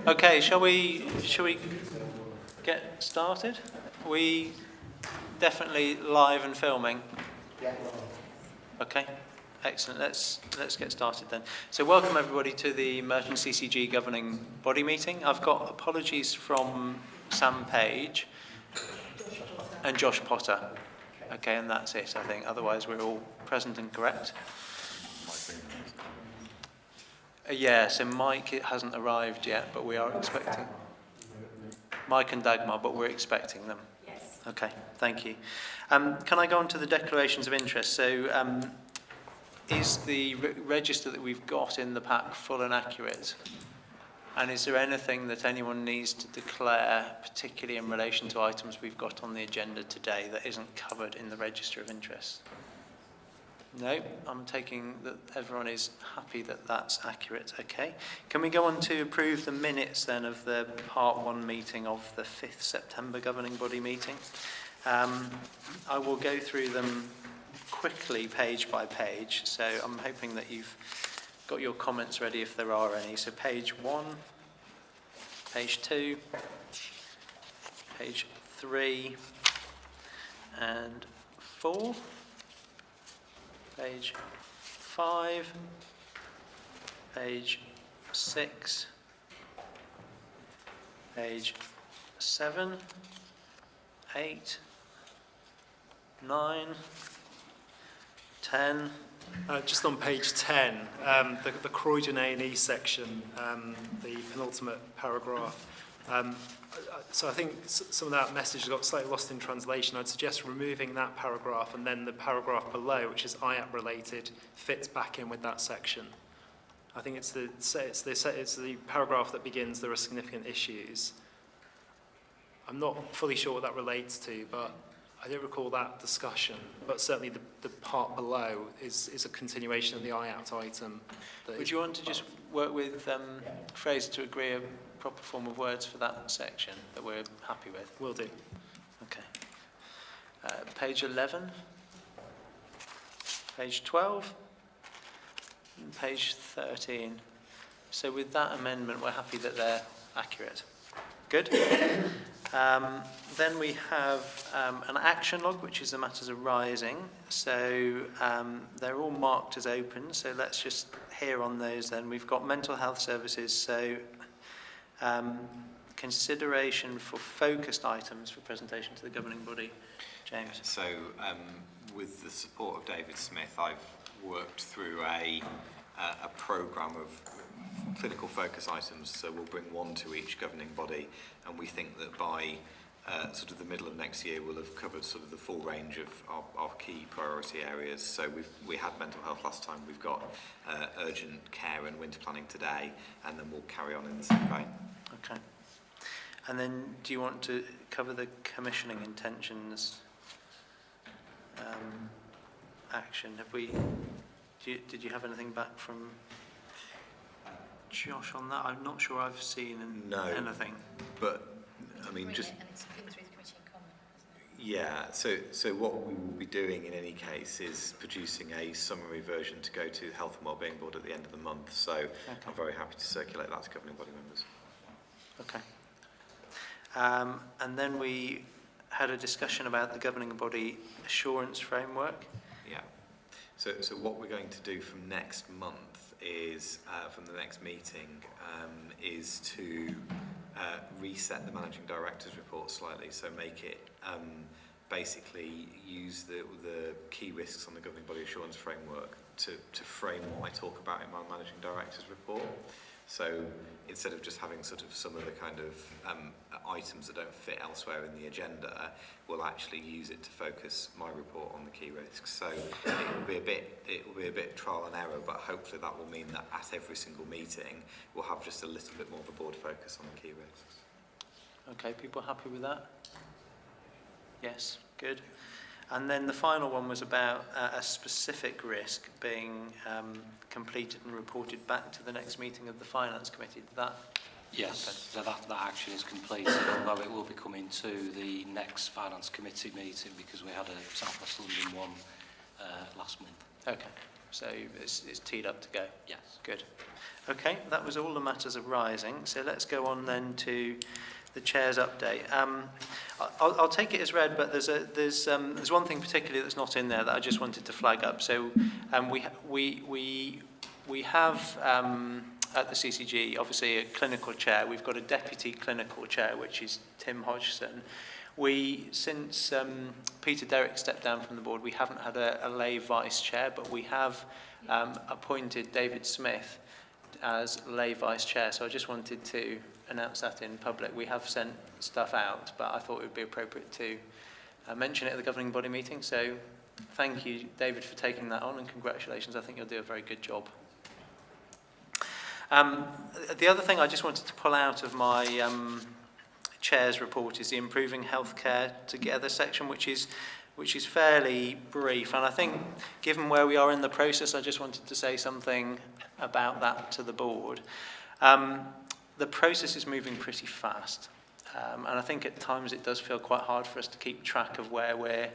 Okay, shall we get started? We definitely live and filming. Yeah. Okay, excellent. Let's get started then. So welcome everybody to the Merton CCG governing body meeting. I've got apologies from Sam Page and Josh Potter. Okay, and that's it, I think. Otherwise, we're all present and correct. Yeah, so Mike, it hasn't arrived yet, but we are expecting. Mike and Dagmar, but we're expecting them. Yes. Okay, thank you. Can I go on to the declarations of interest? So is the register that we've got in the pack full and accurate? And is there anything that anyone needs to declare, particularly in relation to items we've got on the agenda today that isn't covered in the register of interest? No, I'm taking that everyone is happy that that's accurate. Okay. Can we go on to approve the minutes then of the Part 1 meeting of the 5th September governing body meeting? I will go through them quickly page by page, so I'm hoping that you've got your comments ready if there are any. So page 1, page 2, page 3 and 4. Page 5, page 6, page 7, 8, 9, 10. Just on page 10, the Croydon A&E section, the penultimate paragraph. So I think some of that message got slightly lost in translation. I'd suggest removing that paragraph and then the paragraph below, which is IAP related, fits back in with that section. I think it's the paragraph that begins, there are significant issues. I'm not fully sure what that relates to, but I don't recall that discussion. But certainly the part below is a continuation of the IAPT item. Would you want to just work with Fraser to agree a proper form of words for that section that we're happy with? Will do. Okay. Page 11, page 12, and page 13. So with that amendment, we're happy that they're accurate. Good. Then we have an action log, which is the matters arising. So they're all marked as open. So let's just hear on those then. We've got mental health services. So consideration for focused items for presentation to the governing body. James. So with the support of David Smith, I've worked through a programme of clinical focus items, so we'll bring one to each governing body, and we think that by sort of the middle of next year we'll have covered sort of the full range of our key priority areas. So we had mental health last time, we've got urgent care and winter planning today, and then we'll carry on in the same vein. Okay. And then do you want to cover the commissioning intentions action? Did you have anything back from Josh on that? I'm not sure I've seen anything. But I mean, just and it's been through the committee in common, hasn't it? yeah. So what we will be doing in any case is producing a summary version to go to the Health and Wellbeing Board at the end of the month. So okay. I'm very happy to circulate that to governing body members. Okay. And then we had a discussion about the governing body assurance framework. Yeah. So what we're going to do from next month is, from the next meeting, is to reset the managing director's report slightly. So make it basically use the key risks on the governing body assurance framework to frame what I talk about in my managing director's report. So instead of just having sort of some of the kind of items that don't fit elsewhere in the agenda, we'll actually use it to focus my report on the key risks. So it will be a bit trial and error, but hopefully that will mean that at every single meeting we'll have just a little bit more of a board focus on the key risks. Okay, people happy with that? Yes, good. And then the final one was about a specific risk being completed and reported back to the next meeting of the Finance Committee. Did that Yes, so that action is completed, although it will be coming to the next Finance Committee meeting because we had a South West London one last month. Okay, So it's teed up to go. Yes. Good. Okay, that was all the matters arising. So let's go on then to the chair's update. I'll take it as read, but there's one thing particularly that's not in there that I just wanted to flag up. So we have at the CCG obviously a clinical chair. We've got a deputy clinical chair, which is Tim Hodgson. Since Peter Derrick stepped down from the board, we haven't had a lay vice chair, but we have appointed David Smith as lay vice chair. So I just wanted to announce that in public. We have sent stuff out, but I thought it would be appropriate to mention it at the governing body meeting. So thank you, David, for taking that on, and congratulations. I think you'll do a very good job. The other thing I just wanted to pull out of my chair's report is the Improving Healthcare Together section, which is fairly brief. And I think, given where we are in the process, I just wanted to say something about that to the board. The process is moving pretty fast. And I think at times it does feel quite hard for us to keep track of where we're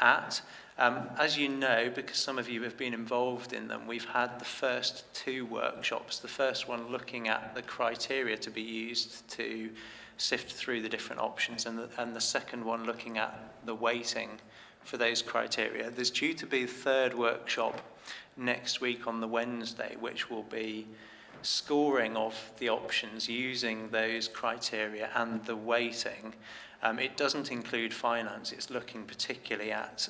at. As you know, because some of you have been involved in them, we've had the first 2 workshops. The first one looking at the criteria to be used to sift through the different options, and the second one looking at the weighting for those criteria. There's due to be a 3rd workshop next week on the Wednesday, which will be scoring of the options using those criteria and the weighting. It doesn't include finance. It's looking particularly at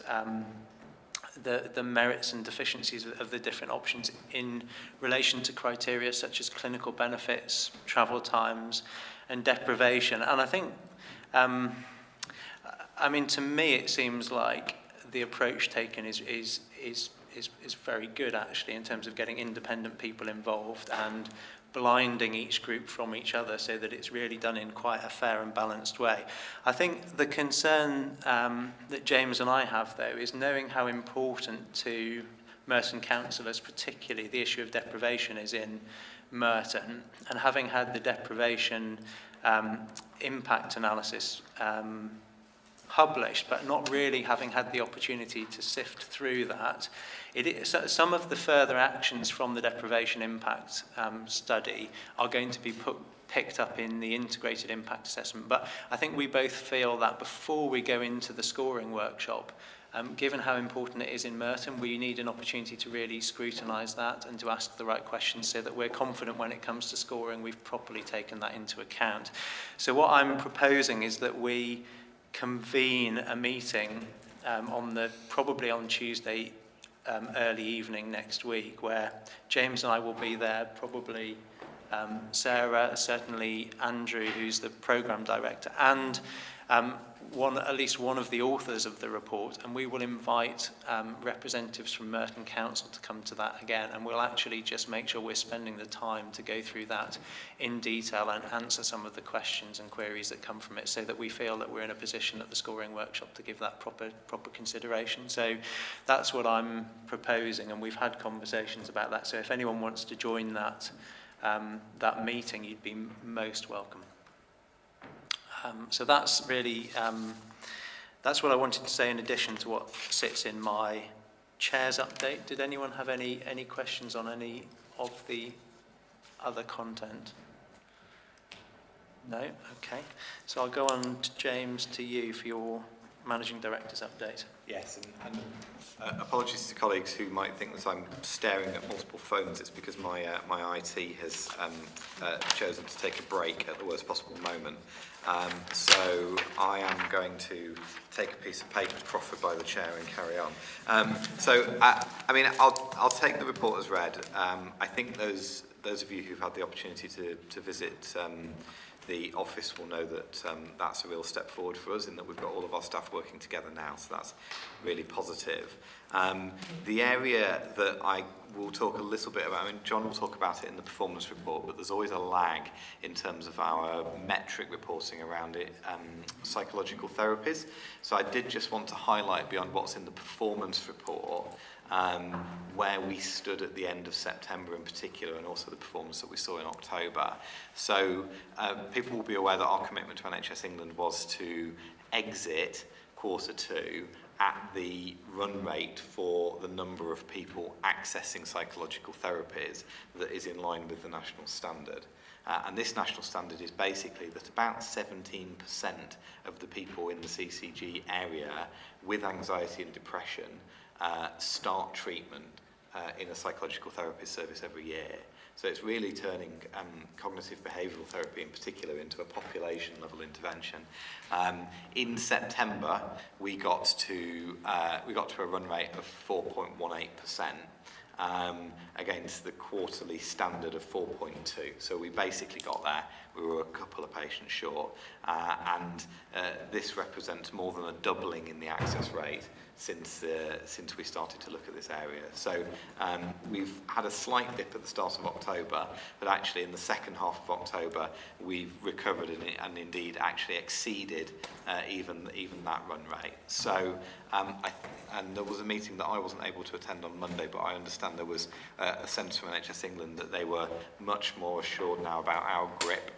the merits and deficiencies of the different options in relation to criteria such as clinical benefits, travel times, and deprivation. And I think, I mean, to me, it seems like the approach taken is very good, actually, in terms of getting independent people involved and blinding each group from each other so that it's really done in quite a fair and balanced way. I think the concern that James and I have, though, is knowing how important to Merton councillors, particularly the issue of deprivation, is in Merton, and having had the deprivation impact analysis published, but not really having had the opportunity to sift through that. Some of the further actions from the deprivation impact study are going to be picked up in the integrated impact assessment, but I think we both feel that before we go into the scoring workshop, given how important it is in Merton, we need an opportunity to really scrutinise that and to ask the right questions so that we're confident when it comes to scoring we've properly taken that into account. So what I'm proposing is that we convene a meeting probably on Tuesday early evening next week, where James and I will be there, probably Sarah, certainly Andrew, who's the programme director, and at least one of the authors of the report, and we will invite representatives from Merton Council to come to that again, and we'll actually just make sure we're spending the time to go through that in detail and answer some of the questions and queries that come from it, so that we feel that we're in a position at the scoring workshop to give that proper consideration. So that's what I'm proposing, and we've had conversations about that. So if anyone wants to join that meeting, you'd be most welcome. So that's really, that's what I wanted to say in addition to what sits in my chair's update. Did anyone have any questions on any of the other content? No? Okay. So I'll go on to James, to you for your Managing Director's update. Yes, and apologies to colleagues who might think that I'm staring at multiple phones. It's because my IT has chosen to take a break at the worst possible moment. So I am going to take a piece of paper proffered by the chair and carry on. I mean, I'll take the report as read. I think those of you who've had the opportunity to visit the office will know that that's a real step forward for us, in that we've got all of our staff working together now, so that's really positive. The area that I will talk a little bit about, I mean, John will talk about it in the performance report, but there's always a lag in terms of our metric reporting around it, psychological therapies. So I did just want to highlight, beyond what's in the performance report, where we stood at the end of September in particular, and also the performance that we saw in October. So people will be aware that our commitment to NHS England was to exit Q2 at the run rate for the number of people accessing psychological therapies that is in line with the national standard. And this national standard is basically that about 17% of the people in the CCG area with anxiety and depression start treatment in a psychological therapist service every year. So it's really turning cognitive behavioural therapy in particular into a population level intervention. In September, we got to a run rate of 4.18%. Against the quarterly standard of 4.2. So we basically got there. We were a couple of patients short. And this represents more than a doubling in the access rate since we started to look at this area. So we've had a slight dip at the start of October, but actually in the second half of October, we've recovered and indeed actually exceeded even that run rate. So and there was a meeting that I wasn't able to attend on Monday, but I understand there was a sense from NHS England that they were much more assured now about our grip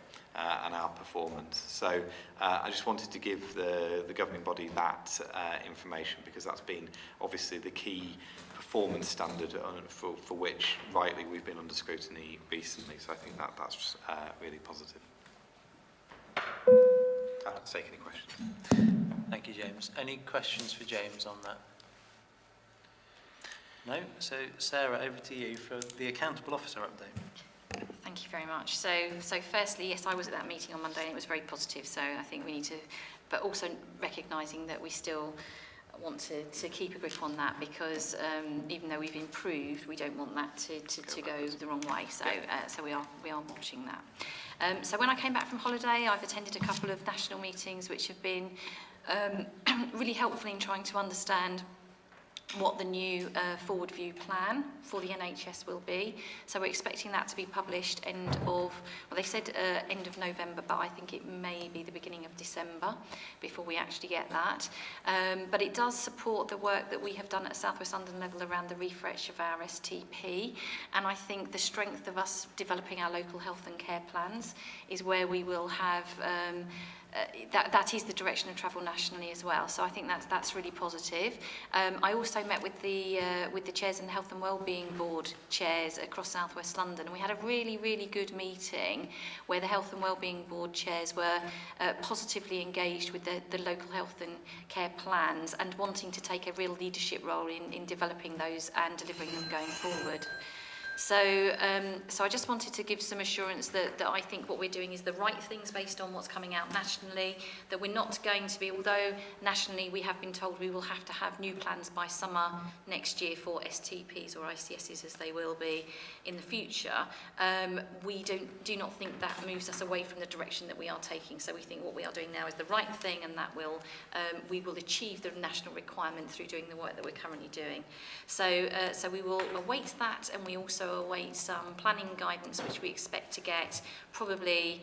and our performance. So I just wanted to give the governing body that information, because that's been obviously the key performance standard for which rightly we've been under scrutiny recently. So I think that's really positive. Happy to take any questions. Thank you, James. Any questions for James on that? No? So, Sarah, over to you for the Accountable Officer update. Thank you very much. So firstly, yes, I was at that meeting on Monday and it was very positive. So I think we need to, but also recognising that we still want to keep a grip on that, because even though we've improved, we don't want that to go the wrong way. So so we are watching that. So when I came back from holiday, I've attended a couple of national meetings which have been really helpful in trying to understand what the new forward view plan for the NHS will be. So we're expecting that to be published end of November, but I think it may be the beginning of December before we actually get that. But it does support the work that we have done at South West London level around the refresh of our STP, and I think the strength of us developing our local health and care plans is where we will have that is the direction of travel nationally as well. So I think that's really positive. I also met with the chairs in the Health and Wellbeing Board chairs across South West London, and we had a really good meeting where the Health and Wellbeing Board chairs were positively engaged with the local health and care plans and wanting to take a real leadership role in developing those and delivering them going forward. So I just wanted to give some assurance that I think what we're doing is the right things based on what's coming out nationally, that we're not going to be, although nationally we have been told we will have to have new plans by summer next year for STPs or ICSs as they will be in the future, we do not think that moves us away from the direction that we are taking. So we think what we are doing now is the right thing, and that we will achieve the national requirement through doing the work that we're currently doing. So we will await that, and we also await some planning guidance which we expect to get probably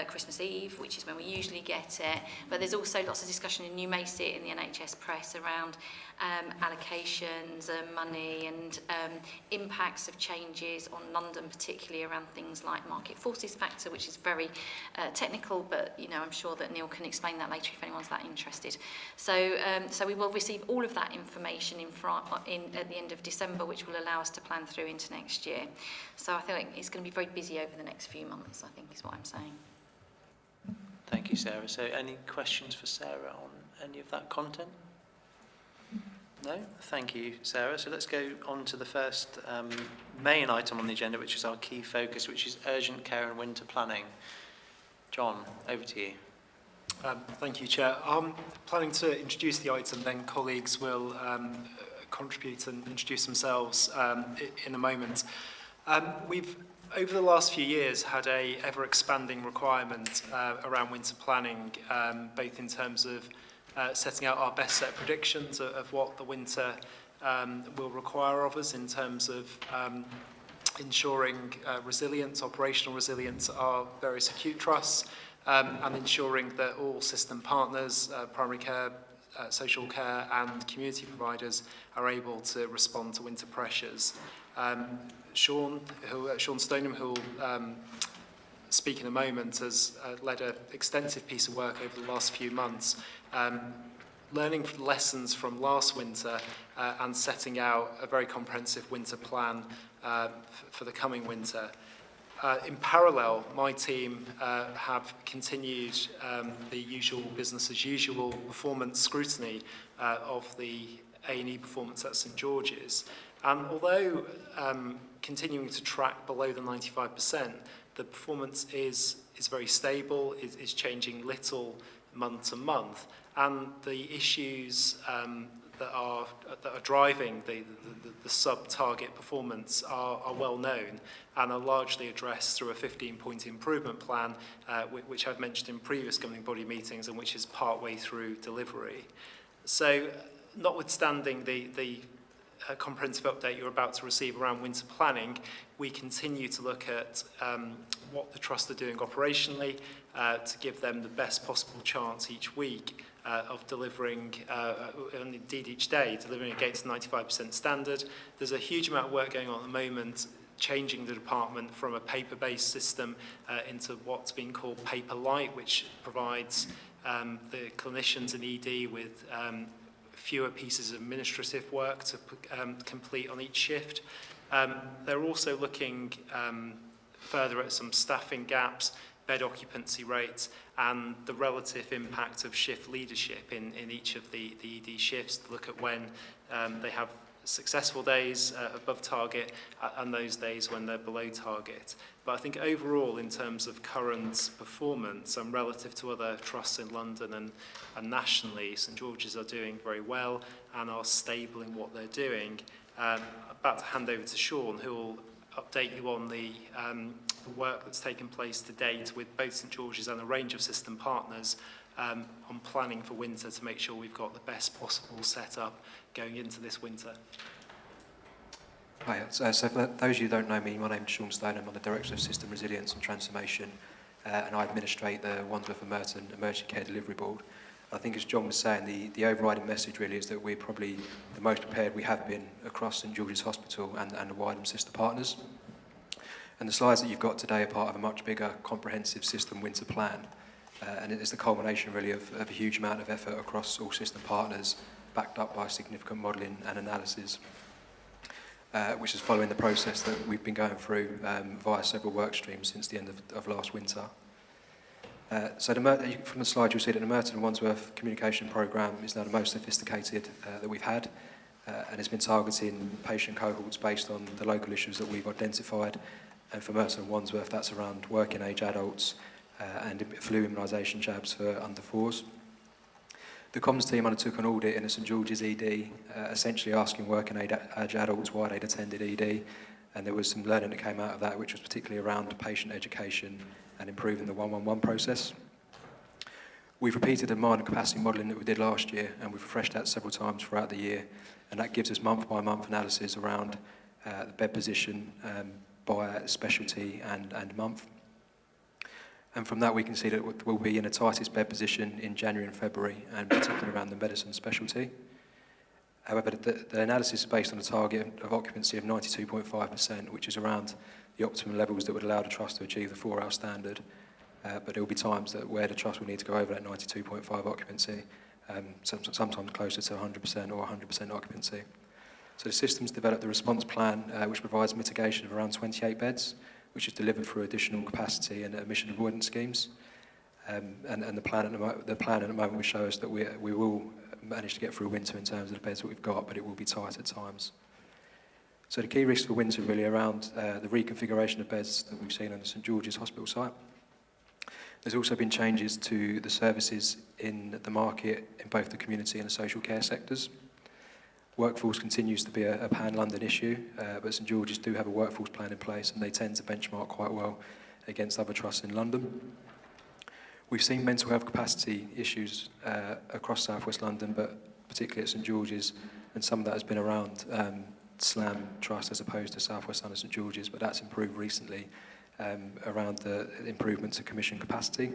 Christmas Eve, which is when we usually get it. But there's also lots of discussion, and you may see it in the NHS press, around allocations and money and impacts of changes on London, particularly around things like market forces factor, which is very technical, but I'm sure that Neil can explain that later if anyone's that interested. So we will receive all of that information at the end of December, which will allow us to plan through into next year. So I feel like it's going to be very busy over the next few months, I think is what I'm saying. Thank you, Sarah. So any questions for Sarah on any of that content? No? Thank you, Sarah. So let's go on to the first main item on the agenda, which is our key focus, which is urgent care and winter planning. John, over to you. Thank you, Chair. I'm planning to introduce the item, then colleagues will contribute and introduce themselves in a moment. We've, over the last few years, had a ever-expanding requirement around winter planning, both in terms of setting out our best set predictions of what the winter will require of us in terms of ensuring resilience, operational resilience at our various acute trusts, and ensuring that all system partners, primary care, social care and community providers are able to respond to winter pressures. Sean Stoneham, who will speak in a moment, has led an extensive piece of work over the last few months, learning lessons from last winter and setting out a very comprehensive winter plan for the coming winter. In parallel, my team have continued the usual business as usual performance scrutiny of the A&E performance at St George's. And although continuing to track below the 95%, the performance is very stable, is changing little month to month, and the issues that are driving the sub-target performance are well known and are largely addressed through a 15-point improvement plan, which I've mentioned in previous governing body meetings and which is partway through delivery. So, notwithstanding the comprehensive update you're about to receive around winter planning, we continue to look at what the Trust are doing operationally to give them the best possible chance each week of delivering, and indeed each day, delivering against the 95% standard. There's a huge amount of work going on at the moment, changing the department from a paper-based system into what's been called Paper Light, which provides the clinicians in ED with fewer pieces of administrative work to complete on each shift. They're also looking further at some staffing gaps, bed occupancy rates, and the relative impact of shift leadership in each of the ED shifts to look at when they have successful days above target and those days when they're below target. But I think overall, in terms of current performance and relative to other trusts in London and nationally, St George's are doing very well and are stable in what they're doing. I'm about to hand over to Sean, who will update you on the work that's taken place to date with both St George's and a range of system partners on planning for winter to make sure we've got the best possible setup going into this winter. Hi, so for those of you who don't know me, my name's Sean Stone. I'm the Director of System Resilience and Transformation, and I administrate the Wandsworth and Merton Emergency Care Delivery Board. I think, as John was saying, the overriding message really is that we're probably the most prepared we have been across St George's Hospital and the wider sister partners. And the slides that you've got today are part of a much bigger, comprehensive system winter plan. And it is the culmination really of a huge amount of effort across all system partners, backed up by significant modelling and analysis, which is following the process that we've been going through via several work streams since the end of last winter. So from the slide you'll see that the Merton and Wandsworth communication programme is now the most sophisticated that we've had, and it's been targeting patient cohorts based on the local issues that we've identified. And for Merton and Wandsworth, that's around working age adults and flu immunisation jabs for under 4s. The comms team undertook an audit in a St George's ED, essentially asking working age adults why they'd attended ED, and there was some learning that came out of that, which was particularly around patient education and improving the 111 process. We've repeated the demand and capacity modelling that we did last year, and we've refreshed that several times throughout the year, and that gives us month-by-month analysis around the bed position by specialty and month. And from that we can see that we'll be in the tightest bed position in January and February, and particularly around the medicine specialty. However, the analysis is based on a target of occupancy of 92.5%, which is around the optimum levels that would allow the Trust to achieve the 4-hour standard. But there will be times where the Trust will need to go over that 92.5 occupancy, sometimes closer to 100% or 100% occupancy. So the system's developed a response plan which provides mitigation of around 28 beds, which is delivered through additional capacity and emission avoidance schemes. And the plan at the moment will show us that we will manage to get through winter in terms of the beds that we've got, but it will be tight at times. So the key risks for winter really around the reconfiguration of beds that we've seen on the St George's Hospital site. There's also been changes to the services in the market in both the community and the social care sectors. Workforce continues to be a pan-London issue, but St George's do have a workforce plan in place, and they tend to benchmark quite well against other trusts in London. We've seen mental health capacity issues across South West London, but particularly at St George's, and some of that has been around SLAM Trust as opposed to South West London St George's, but that's improved recently around the improvements of commission capacity.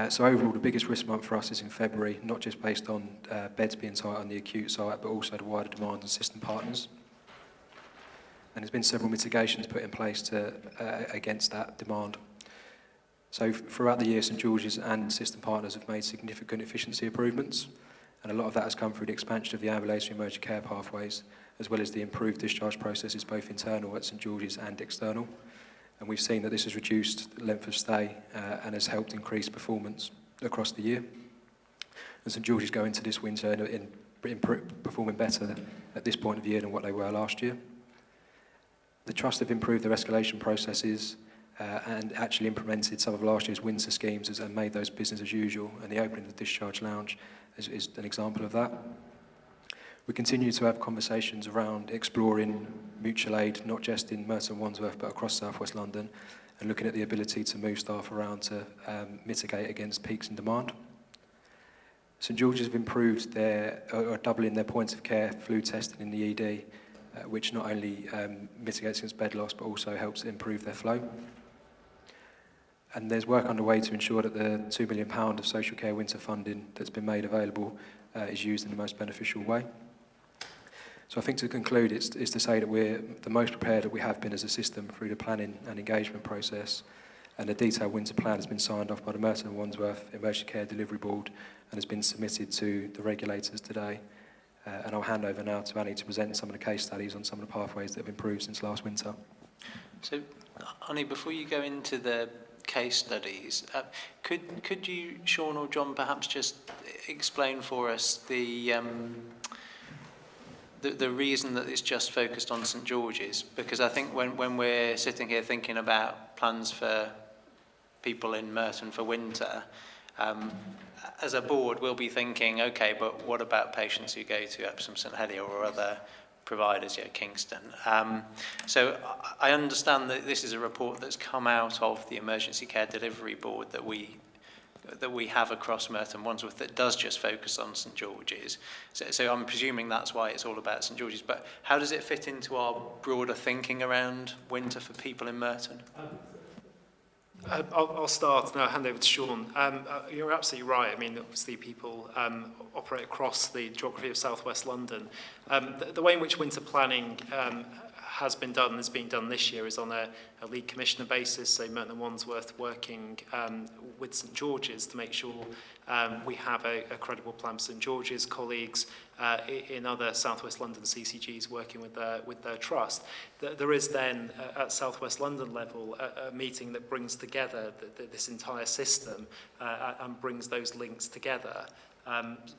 So overall, the biggest risk month for us is in February, not just based on beds being tight on the acute site, but also the wider demand on system partners. And there's been several mitigations put in place against that demand. So throughout the year, St George's and system partners have made significant efficiency improvements, and a lot of that has come through the expansion of the ambulatory emergency care pathways, as well as the improved discharge processes, both internal at St George's and external. And we've seen that this has reduced the length of stay and has helped increase performance across the year. And St George's go into this winter in performing better at this point of the year than what they were last year. The Trust have improved their escalation processes and actually implemented some of last year's winter schemes and made those business as usual, and the opening of the discharge lounge is an example of that. We continue to have conversations around exploring mutual aid, not just in Merton Wandsworth, but across South West London, and looking at the ability to move staff around to mitigate against peaks in demand. St George's have improved or doubling their points of care flu testing in the ED, which not only mitigates against bed loss, but also helps improve their flow. And there's work underway to ensure that the £2 million of social care winter funding that's been made available is used in the most beneficial way. So I think to conclude, it's to say that we're the most prepared that we have been as a system through the planning and engagement process, and the detailed winter plan has been signed off by the Merton Wandsworth Emergency Care Delivery Board and has been submitted to the regulators today. And I'll hand over now to Annie to present some of the case studies on some of the pathways that have improved since last winter. So, Annie, before you go into the case studies, could you, Sean or John, perhaps just explain for us the reason that it's just focused on St George's? Because I think when we're sitting here thinking about plans for people in Merton for winter, as a board, we'll be thinking, okay, but what about patients who go to Epsom St Helier or other providers, Kingston? So I understand that this is a report that's come out of the Emergency Care Delivery Board that we have across Merton Wandsworth that does just focus on St George's. So I'm presuming that's why it's all about St George's. But how does it fit into our broader thinking around winter for people in Merton? I'll start and I'll hand over to Sean. You're absolutely right. I mean, obviously people operate across the geography of South West London. The way in which winter planning has been done and is being done this year is on a lead commissioner basis, so Merton and Wandsworth working with St George's to make sure we have a credible plan for St George's, colleagues in other South West London CCGs working with their trust. There is then at South West London level a meeting that brings together this entire system and brings those links together.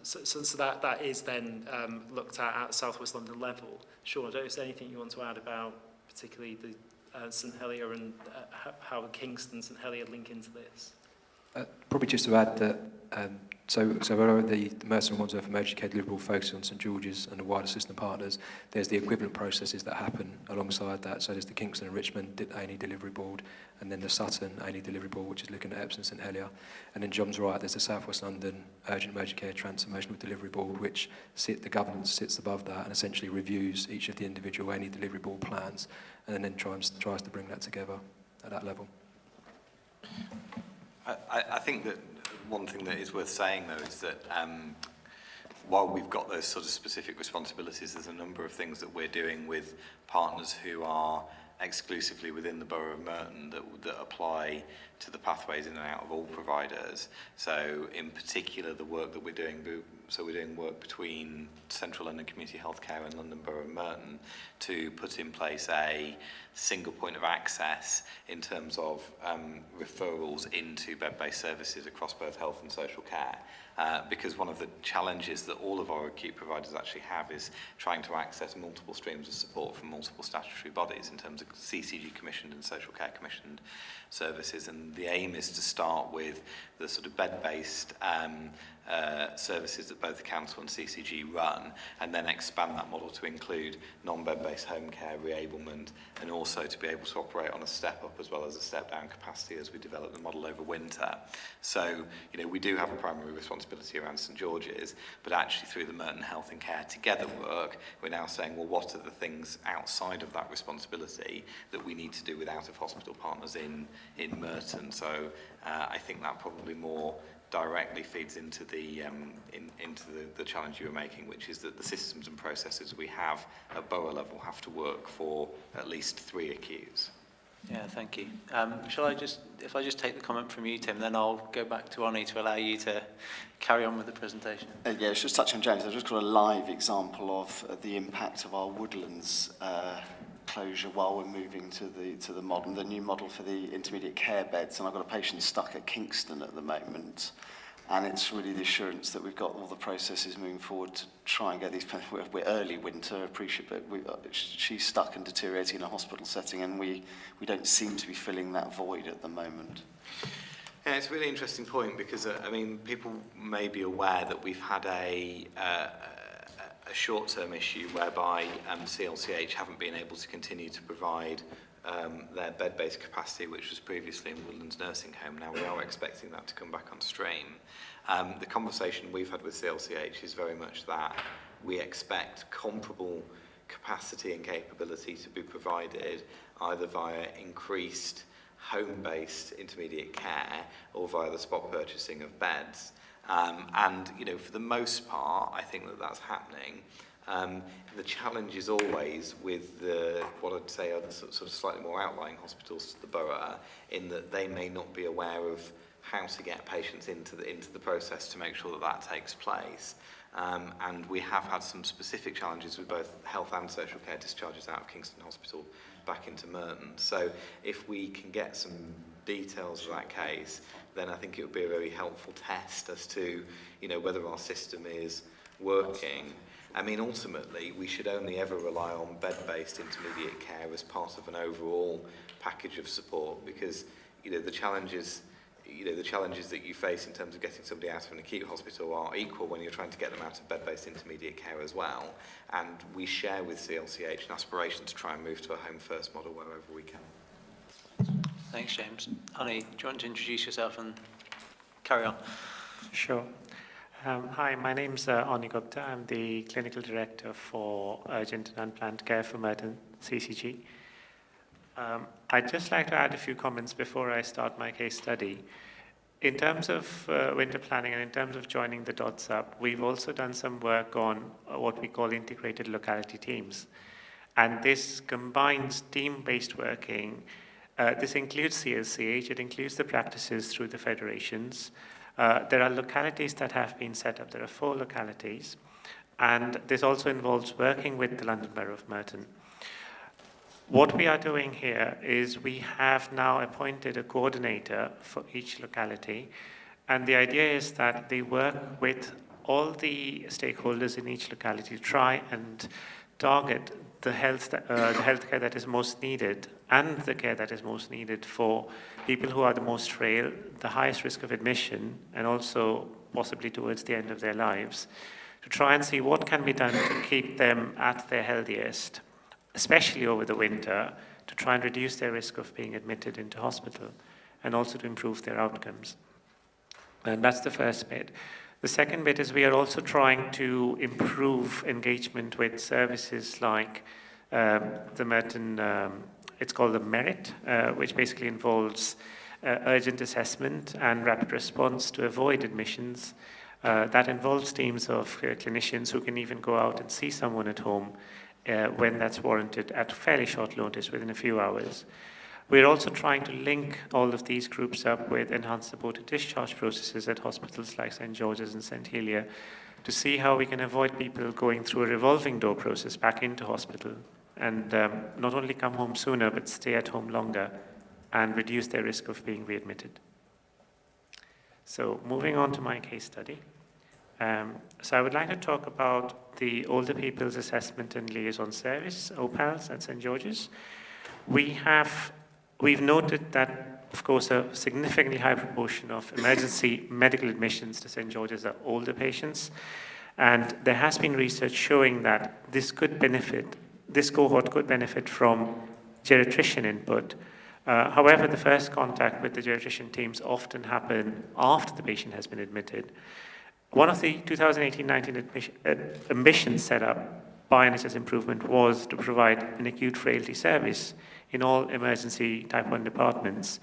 So that is then looked at South West London level. Sean, I don't know if there's anything you want to add about particularly the St Helier and how Kingston and St Helier link into this? Probably just to add that, so wherever the Merton and Wandsworth Emergency Care Delivery Board focuses on St George's and the wider system partners, there's the equivalent processes that happen alongside that. So there's the Kingston and Richmond A&E Delivery Board, and then the Sutton A&E Delivery Board, which is looking at Epsom St Helier. And then John's right, there's the South West London Urgent Emergency Care Transformational Delivery Board, which the governance sits above that and essentially reviews each of the individual A&E Delivery Board plans, and then tries to bring that together at that level. I think that one thing that is worth saying, though, is that while we've got those sort of specific responsibilities, there's a number of things that we're doing with partners who are exclusively within the Borough of Merton that apply to the pathways in and out of all providers. So in particular, the work that we're doing, so we're doing work between Central London Community Healthcare and London Borough of Merton to put in place a single point of access in terms of referrals into bed-based services across both health and social care. Because one of the challenges that all of our acute providers actually have is trying to access multiple streams of support from multiple statutory bodies in terms of CCG commissioned and social care commissioned services. And the aim is to start with the sort of bed-based services that both the council and CCG run, and then expand that model to include non-bed-based home care, reablement, and also to be able to operate on a step-up as well as a step-down capacity as we develop the model over winter. So, we do have a primary responsibility around St George's, but actually through the Merton Health and Care Together work, we're now saying, well, what are the things outside of that responsibility that we need to do with out-of-hospital partners in Merton? So I think that probably more directly feeds into the challenge you were making, which is that the systems and processes we have at borough level have to work for at least 3 acutes. Yeah, thank you. If I just take the comment from you, Tim, then I'll go back to Oni to allow you to carry on with the presentation. Yeah, it's just touching on James. I've just got a live example of the impact of our woodlands closure while we're moving to the new model for the intermediate care beds. And I've got a patient stuck at Kingston at the moment. And it's really the assurance that we've got all the processes moving forward to try and get these. We're early winter, appreciate, but she's stuck and deteriorating in a hospital setting, and we don't seem to be filling that void at the moment. Yeah, it's a really interesting point because, people may be aware that we've had a short-term issue whereby CLCH haven't been able to continue to provide their bed-based capacity, which was previously in Woodlands Nursing Home. Now we are expecting that to come back on stream. The conversation we've had with CLCH is very much that we expect comparable capacity and capability to be provided either via increased home-based intermediate care or via the spot purchasing of beds. And, for the most part, I think that that's happening. The challenge is always with what I'd say are the sort of slightly more outlying hospitals to the borough, in that they may not be aware of how to get patients into the process to make sure that that takes place. And we have had some specific challenges with both health and social care discharges out of Kingston Hospital back into Merton. So if we can get some details of that case, then I think it would be a very helpful test as to, whether our system is working. Ultimately, we should only ever rely on bed-based intermediate care as part of an overall package of support, because, the challenges that you face in terms of getting somebody out of an acute hospital are equal when you're trying to get them out of bed-based intermediate care as well. And we share with CLCH an aspiration to try and move to a home-first model wherever we can. Thanks, James. Oni, do you want to introduce yourself and carry on? Sure. Hi, my name's Ani Gupta. I'm the Clinical Director for Urgent and Unplanned Care for Merton CCG. I'd just like to add a few comments before I start my case study. In terms of winter planning and in terms of joining the dots up, we've also done some work on what we call integrated locality teams. And this combines team-based working. This includes CLCH, it includes the practices through the federations. There are localities that have been set up. There are 4 localities. And this also involves working with the London Borough of Merton. What we are doing here is we have now appointed a coordinator for each locality. And the idea is that they work with all the stakeholders in each locality to try and target the healthcare that is most needed and the care that is most needed for people who are the most frail, the highest risk of admission, and also possibly towards the end of their lives, to try and see what can be done to keep them at their healthiest, especially over the winter, to try and reduce their risk of being admitted into hospital, and also to improve their outcomes. And that's the first bit. The second bit is we are also trying to improve engagement with services like the Merton, it's called the Merit, which basically involves urgent assessment and rapid response to avoid admissions. That involves teams of clinicians who can even go out and see someone at home when that's warranted at fairly short notice, within a few hours. We're also trying to link all of these groups up with enhanced supported discharge processes at hospitals like St. George's and St. Helier to see how we can avoid people going through a revolving door process back into hospital and not only come home sooner, but stay at home longer and reduce their risk of being readmitted. So moving on to my case study. So I would like to talk about the Older People's Assessment and Liaison Service, OPALS, at St. George's. We've noted that, of course, a significantly high proportion of emergency medical admissions to St. George's are older patients. And there has been research showing that this cohort could benefit from geriatrician input. However, the first contact with the geriatrician teams often happen after the patient has been admitted. One of the 2018-19 ambitions set up by NHS Improvement was to provide an acute frailty service in all emergency type 1 departments,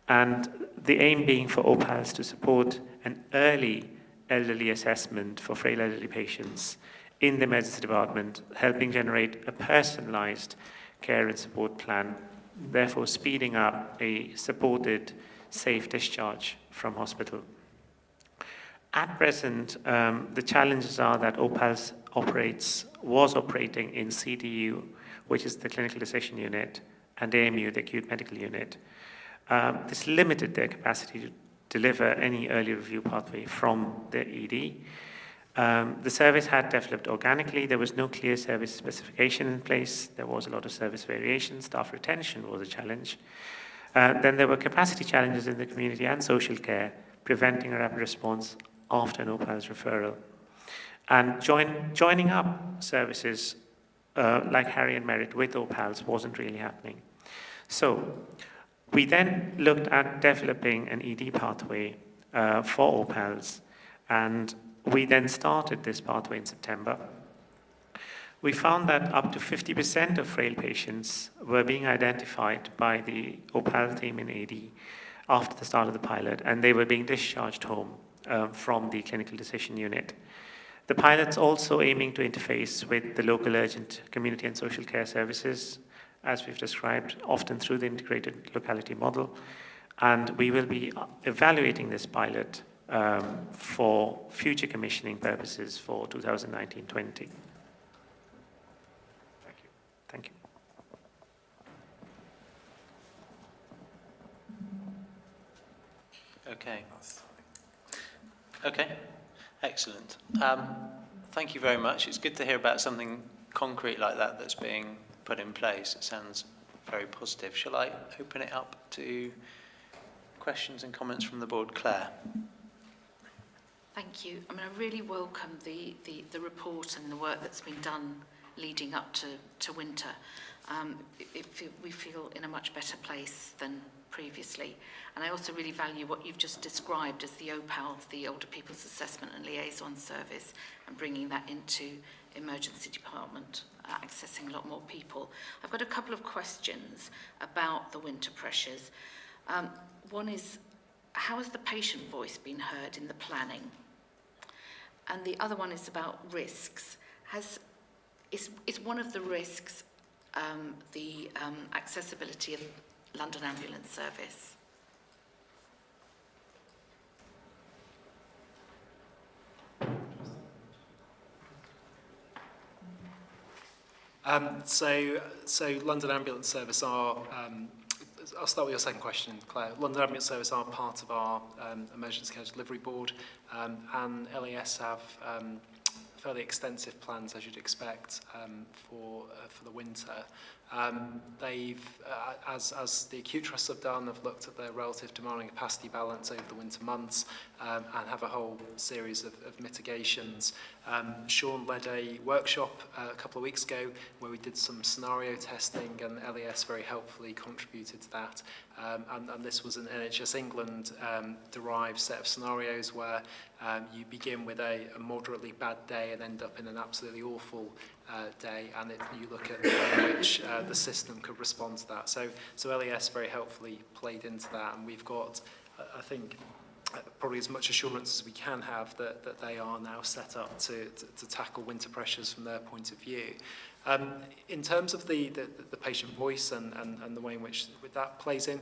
and the aim being for OPALS to support an early elderly assessment for frail elderly patients in the emergency department, helping generate a personalized care and support plan therefore speeding up a supported, safe discharge from hospital. At present, the challenges are that OPALS was operating in CDU, which is the clinical decision unit, and AMU, the acute medical unit. This limited their capacity to deliver any early review pathway from the ED. The service had developed organically. There was no clear service specification in place. There was a lot of service variation. Staff retention was a challenge. Then there were capacity challenges in the community and social care, preventing a rapid response after an OPALS referral. And joining up services like Harry and Merit with OPALS wasn't really happening. So we then looked at developing an ED pathway for OPALS, and we then started this pathway in September. We found that up to 50% of frail patients were being identified by the OPAL team in AD after the start of the pilot, and they were being discharged home from the clinical decision unit. The pilot's also aiming to interface with the local urgent community and social care services, as we've described, often through the integrated locality model. And we will be evaluating this pilot for future commissioning purposes for 2019-20. Thank you. Thank you. Okay. Okay, excellent. Thank you very much. It's good to hear about something concrete like that that's being put in place. It sounds very positive. Shall I open it up to questions and comments from the board? Claire. Thank you. I mean, I really welcome the report and the work that's been done leading up to winter. We feel in a much better place than previously. And I also really value what you've just described as the OPAL, the Older People's Assessment and Liaison Service, and bringing that into emergency department, accessing a lot more people. I've got a couple of questions about the winter pressures. One is, how has the patient voice been heard in the planning? And the other one is about risks. Is one of the risks the accessibility of London Ambulance Service? So London Ambulance Service are, I'll start with your second question, Claire. London Ambulance Service are part of our Emergency Care Delivery Board, and LES have fairly extensive plans, as you'd expect, for the winter. They've, as the acute trusts have done, they've looked at their relative demand and capacity balance over the winter months and have a whole series of mitigations. Sean led a workshop a couple of weeks ago where we did some scenario testing, and LES very helpfully contributed to that. And this was an NHS England derived set of scenarios where you begin with a moderately bad day and end up in an absolutely awful day, and you look at the way in which the system could respond to that. So LES very helpfully played into that, and we've got, I think, probably as much assurance as we can have that they are now set up to tackle winter pressures from their point of view. In terms of the patient voice and the way in which that plays in,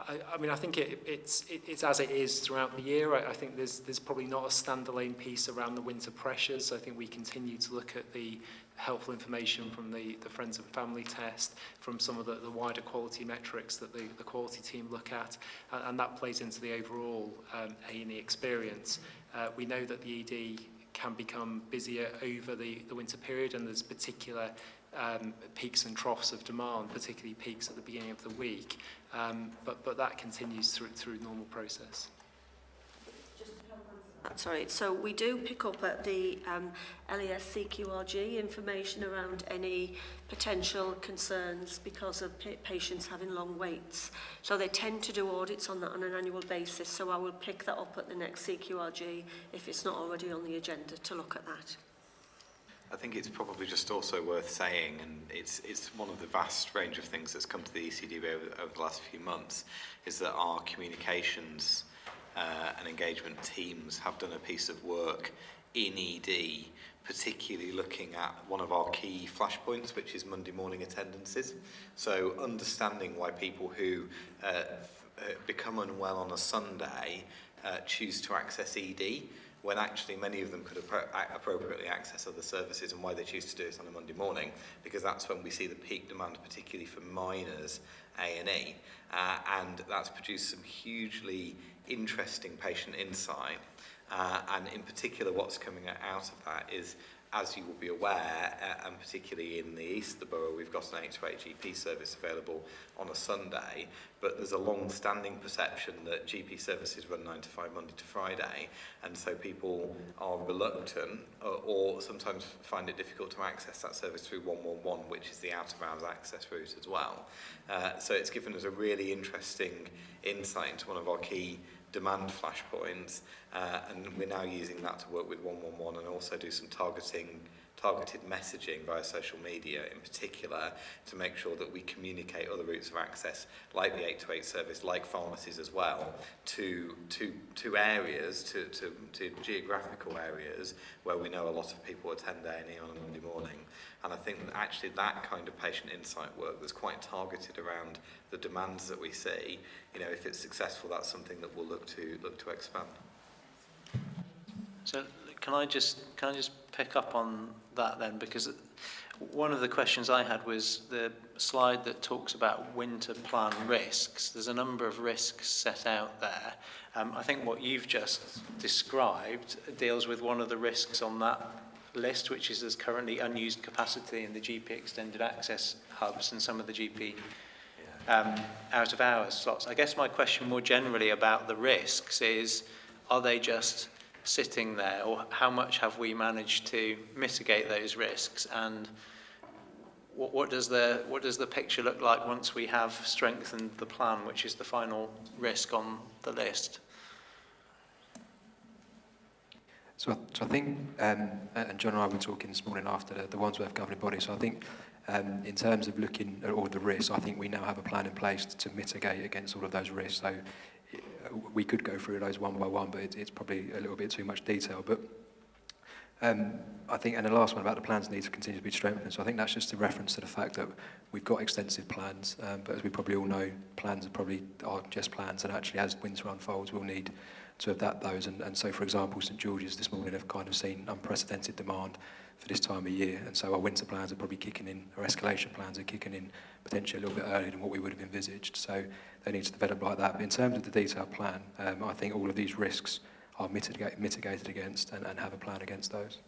I mean, I think it's as it is throughout the year. I think there's probably not a standalone piece around the winter pressures. I think we continue to look at the helpful information from the Friends and Family test, from some of the wider quality metrics that the quality team look at, and that plays into the overall A&E experience. We know that the ED can become busier over the winter period, and there's particular peaks and troughs of demand, particularly peaks at the beginning of the week, but that continues through normal process. Sorry, so we do pick up at the LES CQRG information around any potential concerns because of patients having long waits. So they tend to do audits on that on an annual basis, so I will pick that up at the next CQRG if it's not already on the agenda to look at that. I think it's probably just also worth saying, and it's one of the vast range of things that's come to the ECDB over the last few months, is that our communications and engagement teams have done a piece of work in ED, particularly looking at one of our key flashpoints, which is Monday morning attendances. So understanding why people who become unwell on a Sunday choose to access ED, when actually many of them could appropriately access other services, and why they choose to do it on a Monday morning, because that's when we see the peak demand, particularly for minors A&E, and that's produced some hugely interesting patient insight. And in particular, what's coming out of that is, as you will be aware, and particularly in the east of the borough, we've got an 8 to 8 GP service available on a Sunday, but there's a long-standing perception that GP services run 9 to 5 Monday to Friday, and so people are reluctant or sometimes find it difficult to access that service through 111, which is the out-of-hours access route as well. So it's given us a really interesting insight into one of our key demand flashpoints, and we're now using that to work with 111 and also do some targeted messaging via social media in particular, to make sure that we communicate other routes of access, like the 8 to 8 service, like pharmacies as well, to areas, to geographical areas where we know a lot of people attend A&E on a Monday morning. And I think that actually that kind of patient insight work that's quite targeted around the demands that we see, you know, if it's successful, that's something that we'll look to expand. So can I just pick up on that then, because one of the questions I had was the slide that talks about winter plan risks. There's a number of risks set out there. I think what you've just described deals with one of the risks on that list, which is there's currently unused capacity in the GP extended access hubs and some of the GP out of hours slots. I guess my question more generally about the risks is, are they just sitting there, or how much have we managed to mitigate those risks, and what does the picture look like once we have strengthened the plan, which is the final risk on the list? So I think, and John and I were talking this morning after the Wandsworth governing body, so I think in terms of looking at all the risks, I think we now have a plan in place to mitigate against all of those risks. So we could go through those one by one, but it's probably a little bit too much detail. But I think, and the last one about the plans need to continue to be strengthened. So I think that's just a reference to the fact that we've got extensive plans, but as we probably all know, plans are just plans, and actually as winter unfolds, we'll need to adapt those. And so, for example, St George's this morning have kind of seen unprecedented demand for this time of year, and so our winter plans are probably kicking in, our escalation plans are kicking in potentially a little bit earlier than what we would have envisaged. So they need to develop like that. But in terms of the detailed plan, I think all of these risks are mitigated against, and have a plan against those.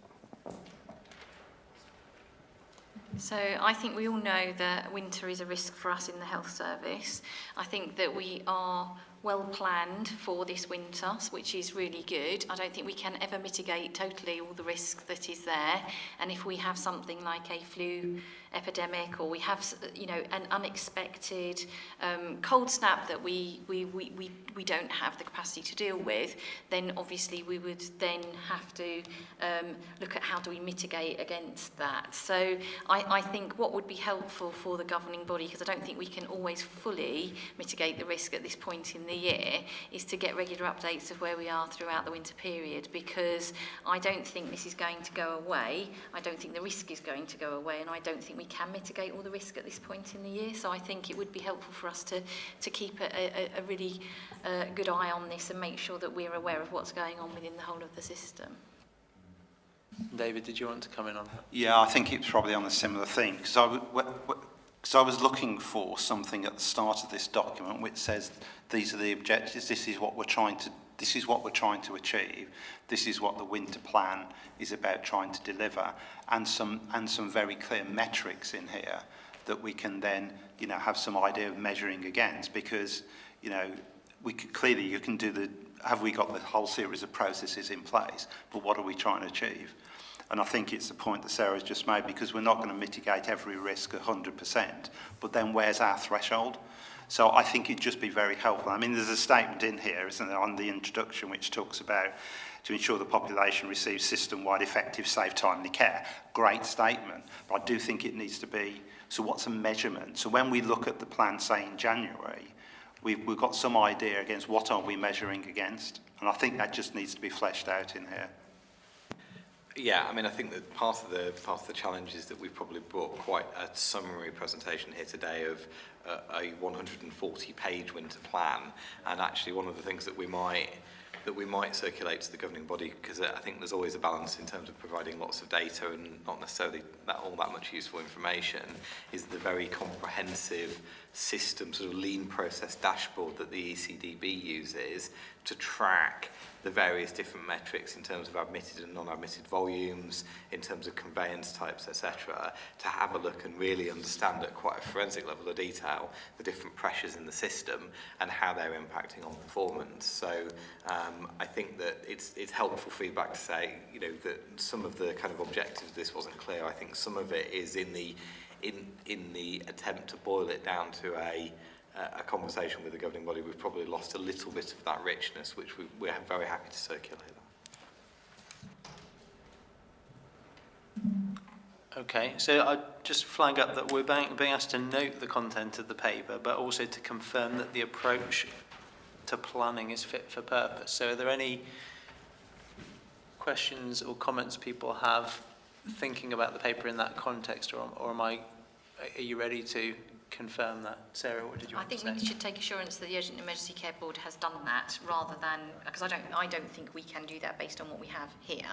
So I think we all know that winter is a risk for us in the health service. I think that we are well planned for this winter, which is really good. I don't think we can ever mitigate totally all the risk that is there. And if we have something like a flu epidemic, or we have, you know, an unexpected cold snap that we don't have the capacity to deal with, then obviously we would then have to look at how do we mitigate against that. So I think what would be helpful for the governing body, because I don't think we can always fully mitigate the risk at this point in the year, is to get regular updates of where we are throughout the winter period, because I don't think this is going to go away. I don't think the risk is going to go away, and I don't think we can mitigate all the risk at this point in the year. So I think it would be helpful for us to keep a really good eye on this and make sure that we're aware of what's going on within the whole of the system. David, did you want to come in on that? Yeah, I think it's probably on a similar thing, because I was looking for something at the start of this document which says these are the objectives, this is what we're trying to achieve, this is what the winter plan is about trying to deliver, and some very clear metrics in here that we can then, you know, have some idea of measuring against, because, you know, we could clearly, you can do have we got the whole series of processes in place, but what are we trying to achieve? And I think it's the point that Sarah's just made, because we're not going to mitigate every risk 100%, but then where's our threshold? So I think it'd just be very helpful. I mean, there's a statement in here, isn't there, on the introduction, which talks about to ensure the population receives system-wide effective, safe, timely care. Great statement, but I do think it needs to be, so what's a measurement? So when we look at the plan, say in January, we've got some idea against what are we measuring against, and I think that just needs to be fleshed out in here. Yeah, I mean, I think that part of the challenge is that we've probably brought quite a summary presentation here today of a 140-page winter plan, and actually one of the things that we might circulate to the governing body, because I think there's always a balance in terms of providing lots of data and not necessarily all that much useful information, is the very comprehensive system, sort of lean process dashboard that the ECDB uses to track the various different metrics in terms of admitted and non-admitted volumes, in terms of conveyance types, etc., to have a look and really understand at quite a forensic level of detail the different pressures in the system and how they're impacting on performance. So I think that it's helpful feedback to say, you know, that some of the kind of objectives of this wasn't clear. I think some of it is in the attempt to boil it down to a conversation with the governing body. We've probably lost a little bit of that richness, which we're very happy to circulate that. Okay, so I just flag up that we're being asked to note the content of the paper, but also to confirm that the approach to planning is fit for purpose. So are there any questions or comments people have thinking about the paper in that context, or are you ready to confirm that? Sarah, what did you want to say? I think we should take assurance that the Urgent Emergency Care Board has done that, rather than, because I don't think we can do that based on what we have here.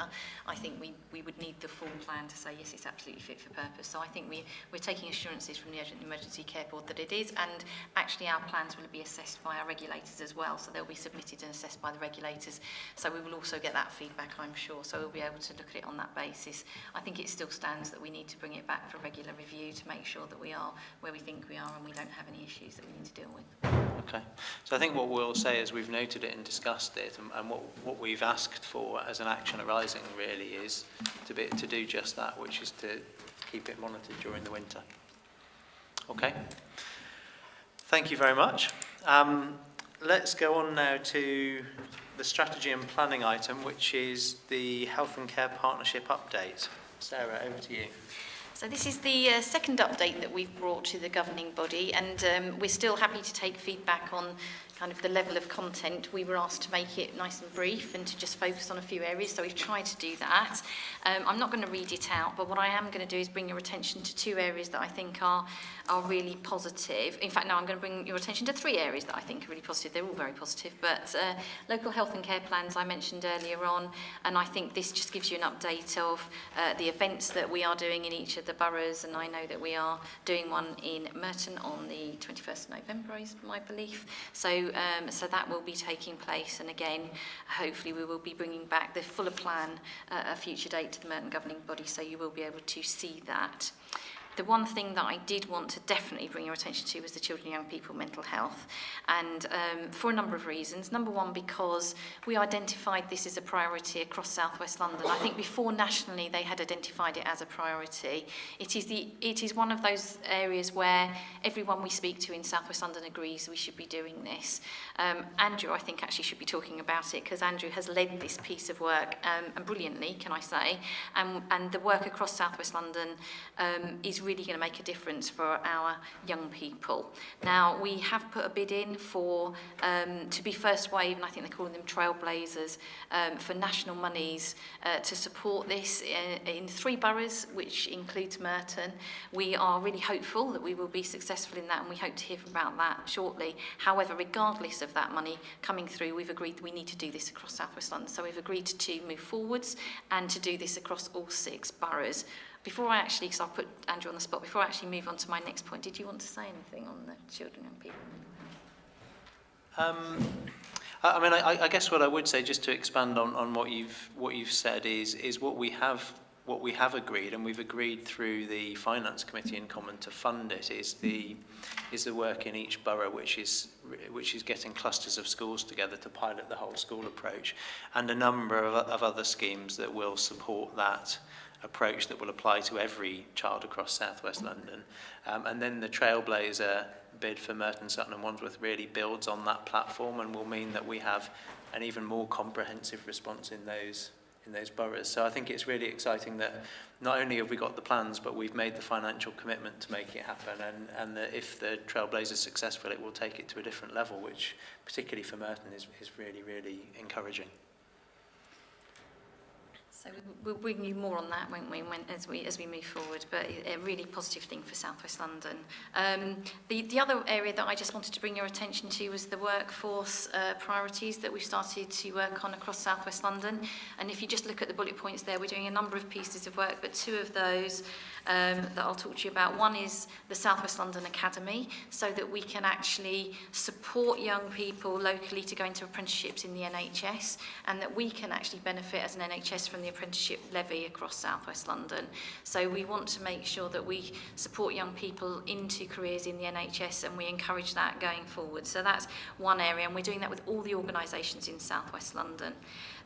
I think we would need the full plan to say yes, it's absolutely fit for purpose. So I think we're taking assurances from the Urgent Emergency Care Board that it is, and actually our plans will be assessed by our regulators as well, so they'll be submitted and assessed by the regulators. So we will also get that feedback, I'm sure, so we'll be able to look at it on that basis. I think it still stands that we need to bring it back for regular review to make sure that we are where we think we are and we don't have any issues that we need to deal with. Okay, so I think what we'll say is we've noted it and discussed it, and what we've asked for as an action arising really is to do just that, which is to keep it monitored during the winter. Okay, thank you very much. Let's go on now to the strategy and planning item, which is the Health and Care Partnership update. Sarah, over to you. So this is the second update that we've brought to the governing body, and we're still happy to take feedback on kind of the level of content. We were asked to make it nice and brief and to just focus on a few areas, so we've tried to do that. I'm not going to read it out, but what I am going to do is bring your attention to two areas that I think are really positive. In fact, now I'm going to bring your attention to three areas that I think are really positive. They're all very positive, but local health and care plans I mentioned earlier on, and I think this just gives you an update of the events that we are doing in each of the boroughs, and I know that we are doing one in Merton on the 21st of November, is my belief. So that will be taking place, and again, hopefully we will be bringing back the fuller plan at a future date to the Merton governing body, so you will be able to see that. The one thing that I did want to definitely bring your attention to was the children and young people mental health, and for a number of reasons. Number one, because we identified this as a priority across South West London. I think before nationally they had identified it as a priority. It is one of those areas where everyone we speak to in South West London agrees we should be doing this. Andrew, I think, actually should be talking about it, because Andrew has led this piece of work, and brilliantly, can I say, and the work across South West London is really going to make a difference for our young people. Now, we have put a bid in for to be first wave, and I think they're calling them trailblazers, for national monies to support this in 3 boroughs, which includes Merton. We are really hopeful that we will be successful in that, and we hope to hear about that shortly. However, regardless of that money coming through, we've agreed that we need to do this across South West London. So we've agreed to move forwards and to do this across all 6 boroughs. Before I actually, because I'll put Andrew on the spot, before I actually move on to my next point, did you want to say anything on the children and people? I mean, I guess what I would say, just to expand on what you've said, is what we have agreed, and we've agreed through the Finance Committee in common to fund it, is the work in each borough, which is getting clusters of schools together to pilot the whole school approach, and a number of other schemes that will support that approach that will apply to every child across South West London. And then the Trailblazer bid for Merton, Sutton and Wandsworth really builds on that platform and will mean that we have an even more comprehensive response in those boroughs. So I think it's really exciting that not only have we got the plans, but we've made the financial commitment to make it happen, and that if the Trailblazer is successful, it will take it to a different level, which particularly for Merton is really, really encouraging. So we'll bring you more on that as we move forward, but a really positive thing for South West London. The other area that I just wanted to bring your attention to was the workforce priorities that we've started to work on across South West London. And if you just look at the bullet points there, we're doing a number of pieces of work, but two of those that I'll talk to you about. One is the South West London Academy, so that we can actually support young people locally to go into apprenticeships in the NHS, and that we can actually benefit as an NHS from the apprenticeship levy across South West London. So we want to make sure that we support young people into careers in the NHS, and we encourage that going forward. So that's one area, and we're doing that with all the organisations in South West London.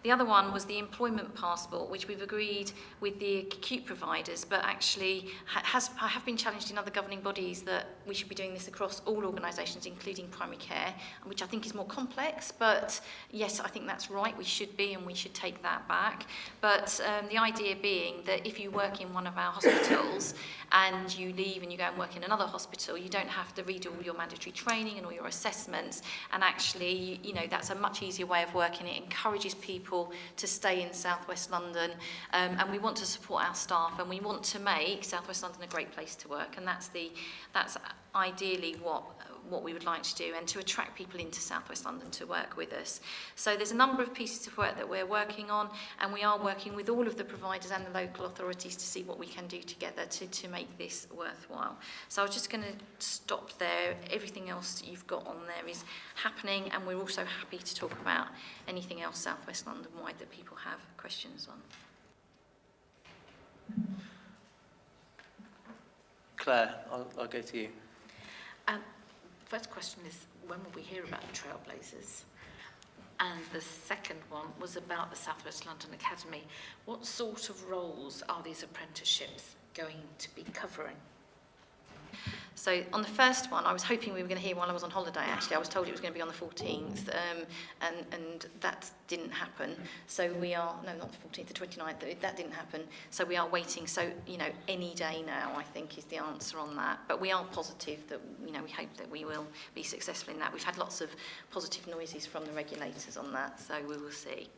The other one was the employment passport, which we've agreed with the acute providers, but actually have been challenged in other governing bodies that we should be doing this across all organisations, including primary care, which I think is more complex. But yes, I think that's right. We should be, and we should take that back. But the idea being that if you work in one of our hospitals and you leave and you go and work in another hospital, you don't have to redo all your mandatory training and all your assessments. And actually, you know, that's a much easier way of working. It encourages people to stay in South West London, and we want to support our staff, and we want to make South West London a great place to work, and that's ideally what we would like to do, and to attract people into South West London to work with us. So there's a number of pieces of work that we're working on, and we are working with all of the providers and the local authorities to see what we can do together to make this worthwhile. So I was just going to stop there. Everything else that you've got on there is happening, and we're also happy to talk about anything else South West London wide that people have questions on. Claire, I'll go to you. First question is, when will we hear about the Trailblazers? And the second one was about the South West London Academy. What sort of roles are these apprenticeships going to be covering? So on the first one, I was hoping we were going to hear while I was on holiday, actually. I was told it was going to be on the 14th, and that didn't happen. So we are, no, not the 14th, the 29th, that didn't happen. So we are waiting. So, you know, any day now, I think, is the answer on that. But we are positive that, you know, we hope that we will be successful in that. We've had lots of positive noises from the regulators on that, so we will see.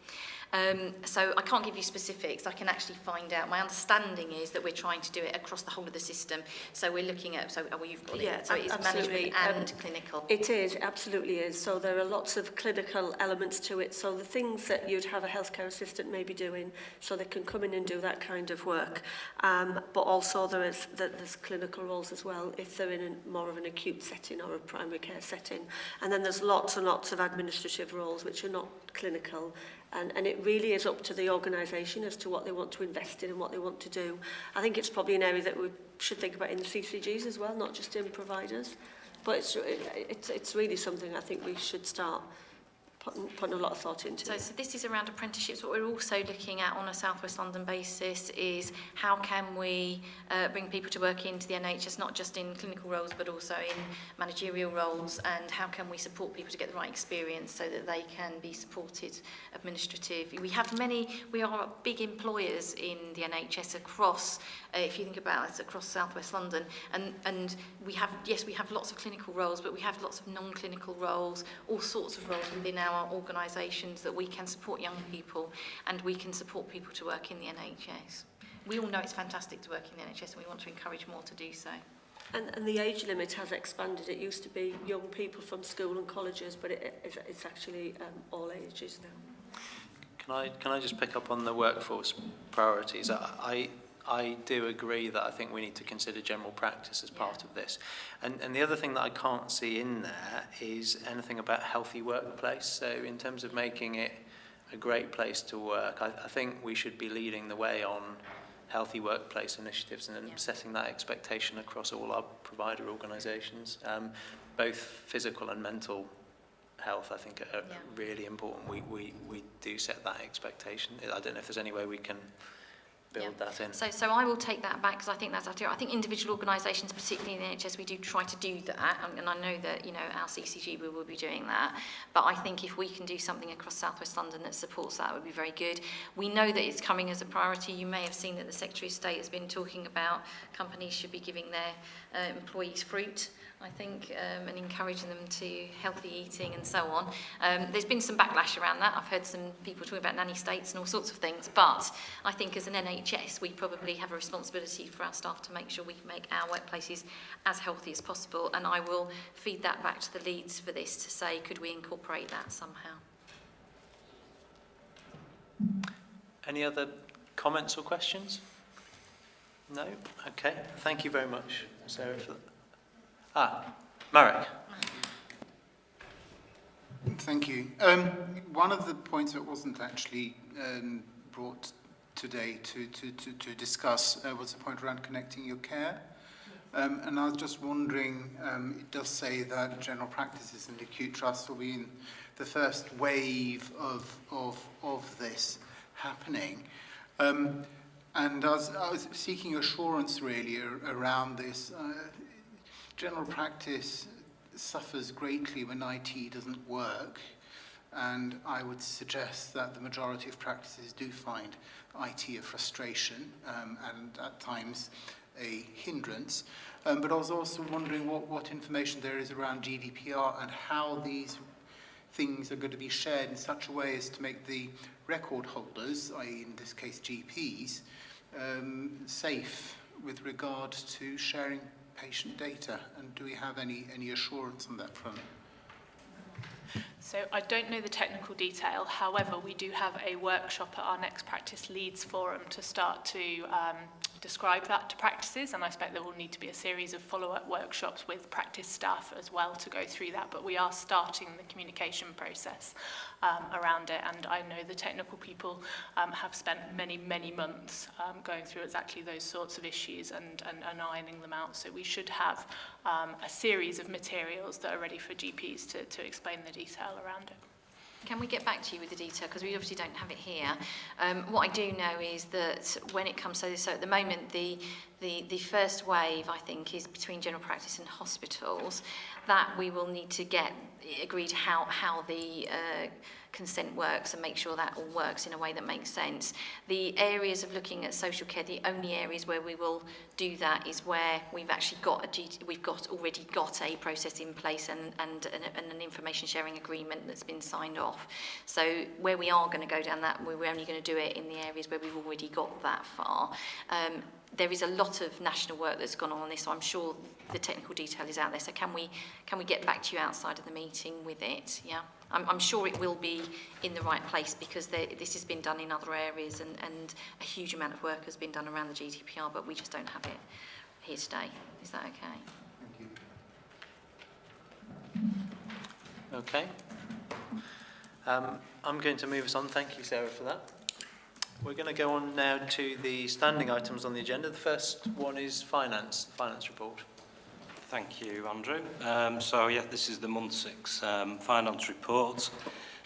So I can't give you specifics. I can actually find out. My understanding is that we're trying to do it across the whole of the system. So we're looking at, you've got it. Yeah, So it is absolutely. management and clinical. It is, absolutely is. So there are lots of clinical elements to it. So the things that you'd have a healthcare assistant maybe doing, so they can come in and do that kind of work. But also there's clinical roles as well, if they're in more of an acute setting or a primary care setting. And then there's lots and lots of administrative roles which are not clinical. And it really is up to the organisation as to what they want to invest in and what they want to do. I think it's probably an area that we should think about in the CCGs as well, not just in providers. But it's really something I think we should start putting a lot of thought into. So this is around apprenticeships. What we're also looking at on a South West London basis is how can we bring people to work into the NHS, not just in clinical roles, but also in managerial roles, and how can we support people to get the right experience so that they can be supported administratively. We are big employers in the NHS across, if you think about it, across South West London, and we have lots of clinical roles, but we have lots of non-clinical roles, all sorts of roles within our organisations that we can support young people, and we can support people to work in the NHS. We all know it's fantastic to work in the NHS, and we want to encourage more to do so. And the age limit has expanded. It used to be young people from school and colleges, but it's actually all ages now. Can I just pick up on the workforce priorities? I do agree that I think we need to consider general practice as part of this. And the other thing that I can't see in there is anything about healthy workplace. So in terms of making it a great place to work, I think we should be leading the way on healthy workplace initiatives and setting that expectation across all our provider organisations. Both physical and mental health, I think, are really important. We do set that expectation. I don't know if there's any way we can build that in. So I will take that back, because I think that's accurate. I think individual organisations, particularly in the NHS, we do try to do that, and I know that, you know, our CCG we will be doing that. But I think if we can do something across South West London that supports that, would be very good. We know that it's coming as a priority. You may have seen that the Secretary of State has been talking about companies should be giving their employees fruit I think, and encouraging them to healthy eating and so on. There's been some backlash around that. I've heard some people talking about nanny states and all sorts of things, but I think as an NHS, we probably have a responsibility for our staff to make sure we make our workplaces as healthy as possible, and I will feed that back to the leads for this to say, could we incorporate that somehow? Any other comments or questions? No? Okay. Thank you very much, Sarah, for that. Marek. Thank you. One of the points that wasn't actually brought today to discuss was the point around connecting your care. And I was just wondering, it does say that general practices and acute trusts will be in the first wave of this happening. And I was seeking assurance really around this. General practice suffers greatly when IT doesn't work, and I would suggest that the majority of practices do find IT a frustration and at times a hindrance. But I was also wondering what information there is around GDPR and how these things are going to be shared in such a way as to make the record holders, i.e. in this case GPs, safe with regard to sharing patient data, and do we have any assurance on that front? So I don't know the technical detail, however we do have a workshop at our next practice leads forum to start to describe that to practices, and I expect there will need to be a series of follow-up workshops with practice staff as well to go through that, but we are starting the communication process around it, and I know the technical people have spent many months going through exactly those sorts of issues and ironing them out, so we should have a series of materials that are ready for GPs to explain the detail around it. Can we get back to you with the detail, because we obviously don't have it here. What I do know is that when it comes to, so at the moment the first wave I think is between general practice and hospitals, that we will need to get agreed how the consent works and make sure that all works in a way that makes sense. The areas of looking at social care, the only areas where we will do that is where we've actually already got a process in place and an information sharing agreement that's been signed off. So where we are going to go down that, we're only going to do it in the areas where we've already got that far. There is a lot of national work that's gone on this, so I'm sure the technical detail is out there. So can we get back to you outside of the meeting with it? Yeah, I'm sure it will be in the right place, because this has been done in other areas, and a huge amount of work has been done around the GDPR, but we just don't have it here today. Is that okay? Thank you. Okay. I'm going to move us on. Thank you, Sarah, for that. We're going to go on now to the standing items on the agenda. The first one is finance report. Thank you, Andrew. So, yeah, this is the month 6 finance report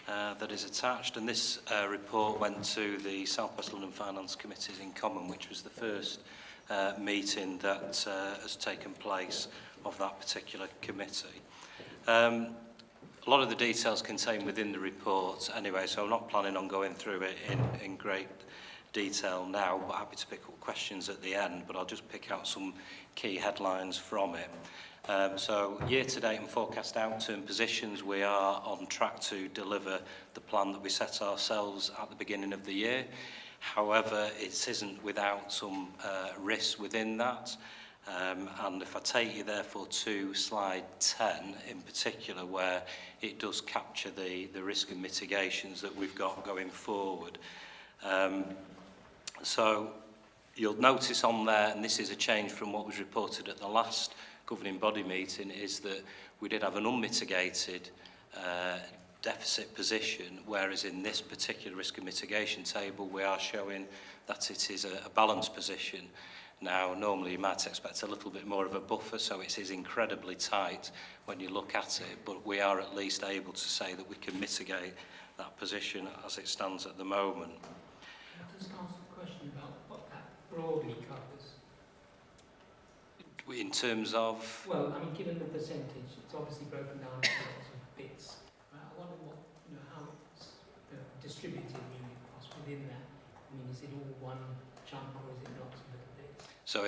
that is attached, and this report went to the South West London Finance Committees in Common, which was the first meeting that has taken place of that particular committee. A lot of the details contained within the report anyway, so I'm not planning on going through it in great detail now, but happy to pick up questions at the end, but I'll just pick out some key headlines from it. So year-to-date and forecast outturn positions, we are on track to deliver the plan that we set ourselves at the beginning of the year. However, it isn't without some risks within that. And if I take you therefore to slide 10 in particular, where it does capture the risk and mitigations that we've got going forward. So you'll notice on there, and this is a change from what was reported at the last governing body meeting, is that we did have an unmitigated deficit position, whereas in this particular risk and mitigation table we are showing that it is a balanced position. Now, normally you might expect a little bit more of a buffer, so it is incredibly tight when you look at it, but we are at least able to say that we can mitigate that position as it stands at the moment. Can I just ask a question about what that broadly covers? In terms of? Well, I mean, given the percentage, it's obviously broken down into lots of bits. I wonder how it's distributed really across within that. I mean, is it all one chunk or is it lots of little bits? So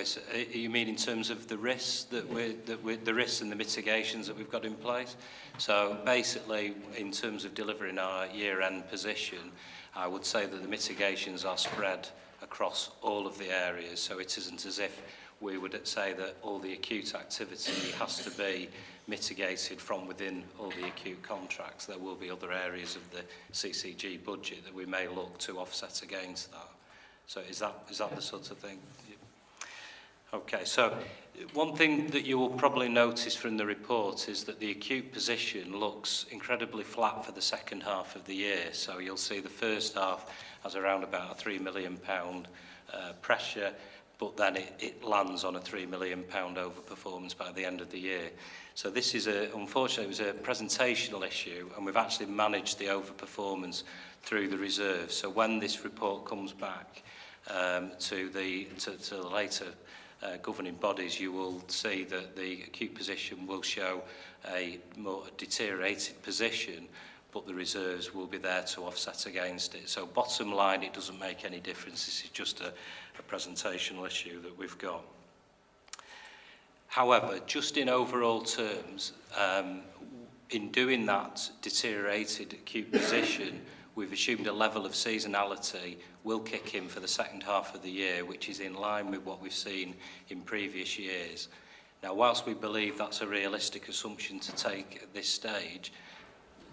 you mean in terms of the risks the risks and the mitigations that we've got in place? So basically, in terms of delivering our year-end position, I would say that the mitigations are spread across all of the areas. So it isn't as if we would say that all the acute activity has to be mitigated from within all the acute contracts. There will be other areas of the CCG budget that we may look to offset against that. So is that the sort of thing? Okay, so one thing that you will probably notice from the report is that the acute position looks incredibly flat for the second half of the year. So you'll see the first half has around about a £3 million pressure, but then it lands on a £3 million overperformance by the end of the year. So this is unfortunately, it was a presentational issue, and we've actually managed the overperformance through the reserve. So when this report comes back to the later governing bodies, you will see that the acute position will show a more deteriorated position, but the reserves will be there to offset against it. So bottom line, it doesn't make any difference. This is just a presentational issue that we've got. However, just in overall terms, in doing that deteriorated acute position, we've assumed a level of seasonality will kick in for the second half of the year, which is in line with what we've seen in previous years. Now, whilst we believe that's a realistic assumption to take at this stage,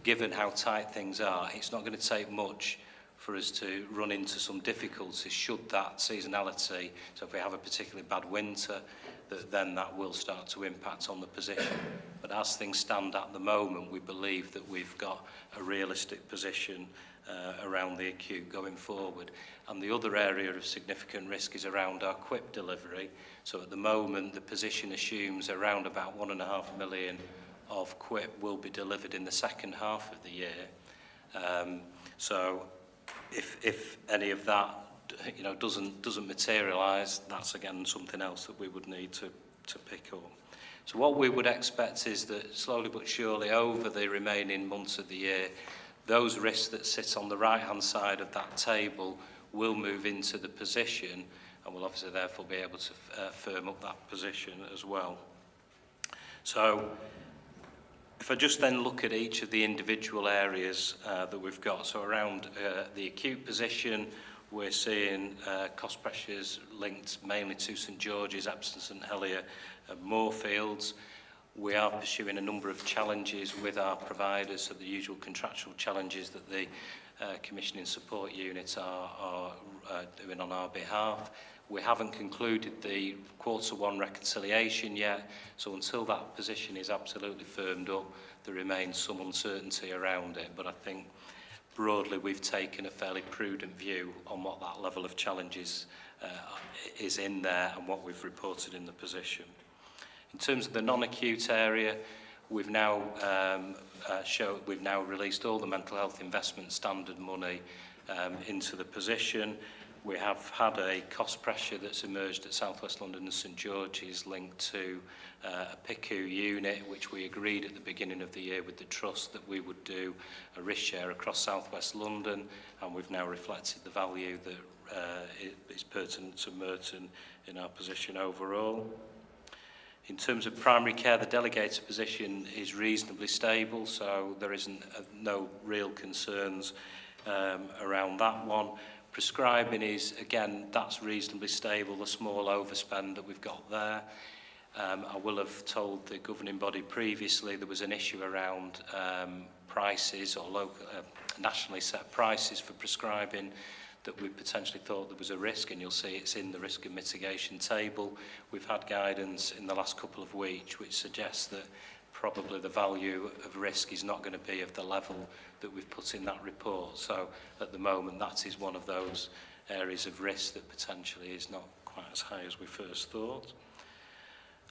given how tight things are, it's not going to take much for us to run into some difficulties should that seasonality, so if we have a particularly bad winter, then that will start to impact on the position. But as things stand at the moment, we believe that we've got a realistic position around the acute going forward. And the other area of significant risk is around our QIP delivery. So at the moment, the position assumes around about £1.5 million of QIP will be delivered in the second half of the year. So if any of that doesn't materialise, that's again something else that we would need to pick up. So what we would expect is that slowly but surely over the remaining months of the year, those risks that sit on the right-hand side of that table will move into the position, and we'll obviously therefore be able to firm up that position as well. So if I just then look at each of the individual areas that we've got, so around the acute position, we're seeing cost pressures linked mainly to St George's, Epsom, St Helier and Moorfields. We are pursuing a number of challenges with our providers, so the usual contractual challenges that the commissioning support units are doing on our behalf. We haven't concluded the Q1 reconciliation yet, so until that position is absolutely firmed up, there remains some uncertainty around it. But I think broadly we've taken a fairly prudent view on what that level of challenges is in there and what we've reported in the position. In terms of the non-acute area, we've now released all the mental health investment standard money into the position. We have had a cost pressure that's emerged at South West London and St George's linked to a PICU unit, which we agreed at the beginning of the year with the Trust that we would do a risk share across South West London, and we've now reflected the value that is pertinent to Merton in our position overall. In terms of primary care, the delegated position is reasonably stable, so there isn't no real concerns around that one. Prescribing is, again, that's reasonably stable, the small overspend that we've got there. I will have told the governing body previously there was an issue around prices or local, nationally set prices for prescribing that we potentially thought there was a risk, and you'll see it's in the risk and mitigation table. We've had guidance in the last couple of weeks which suggests that probably the value of risk is not going to be of the level that we've put in that report. So at the moment that is one of those areas of risk that potentially is not quite as high as we first thought.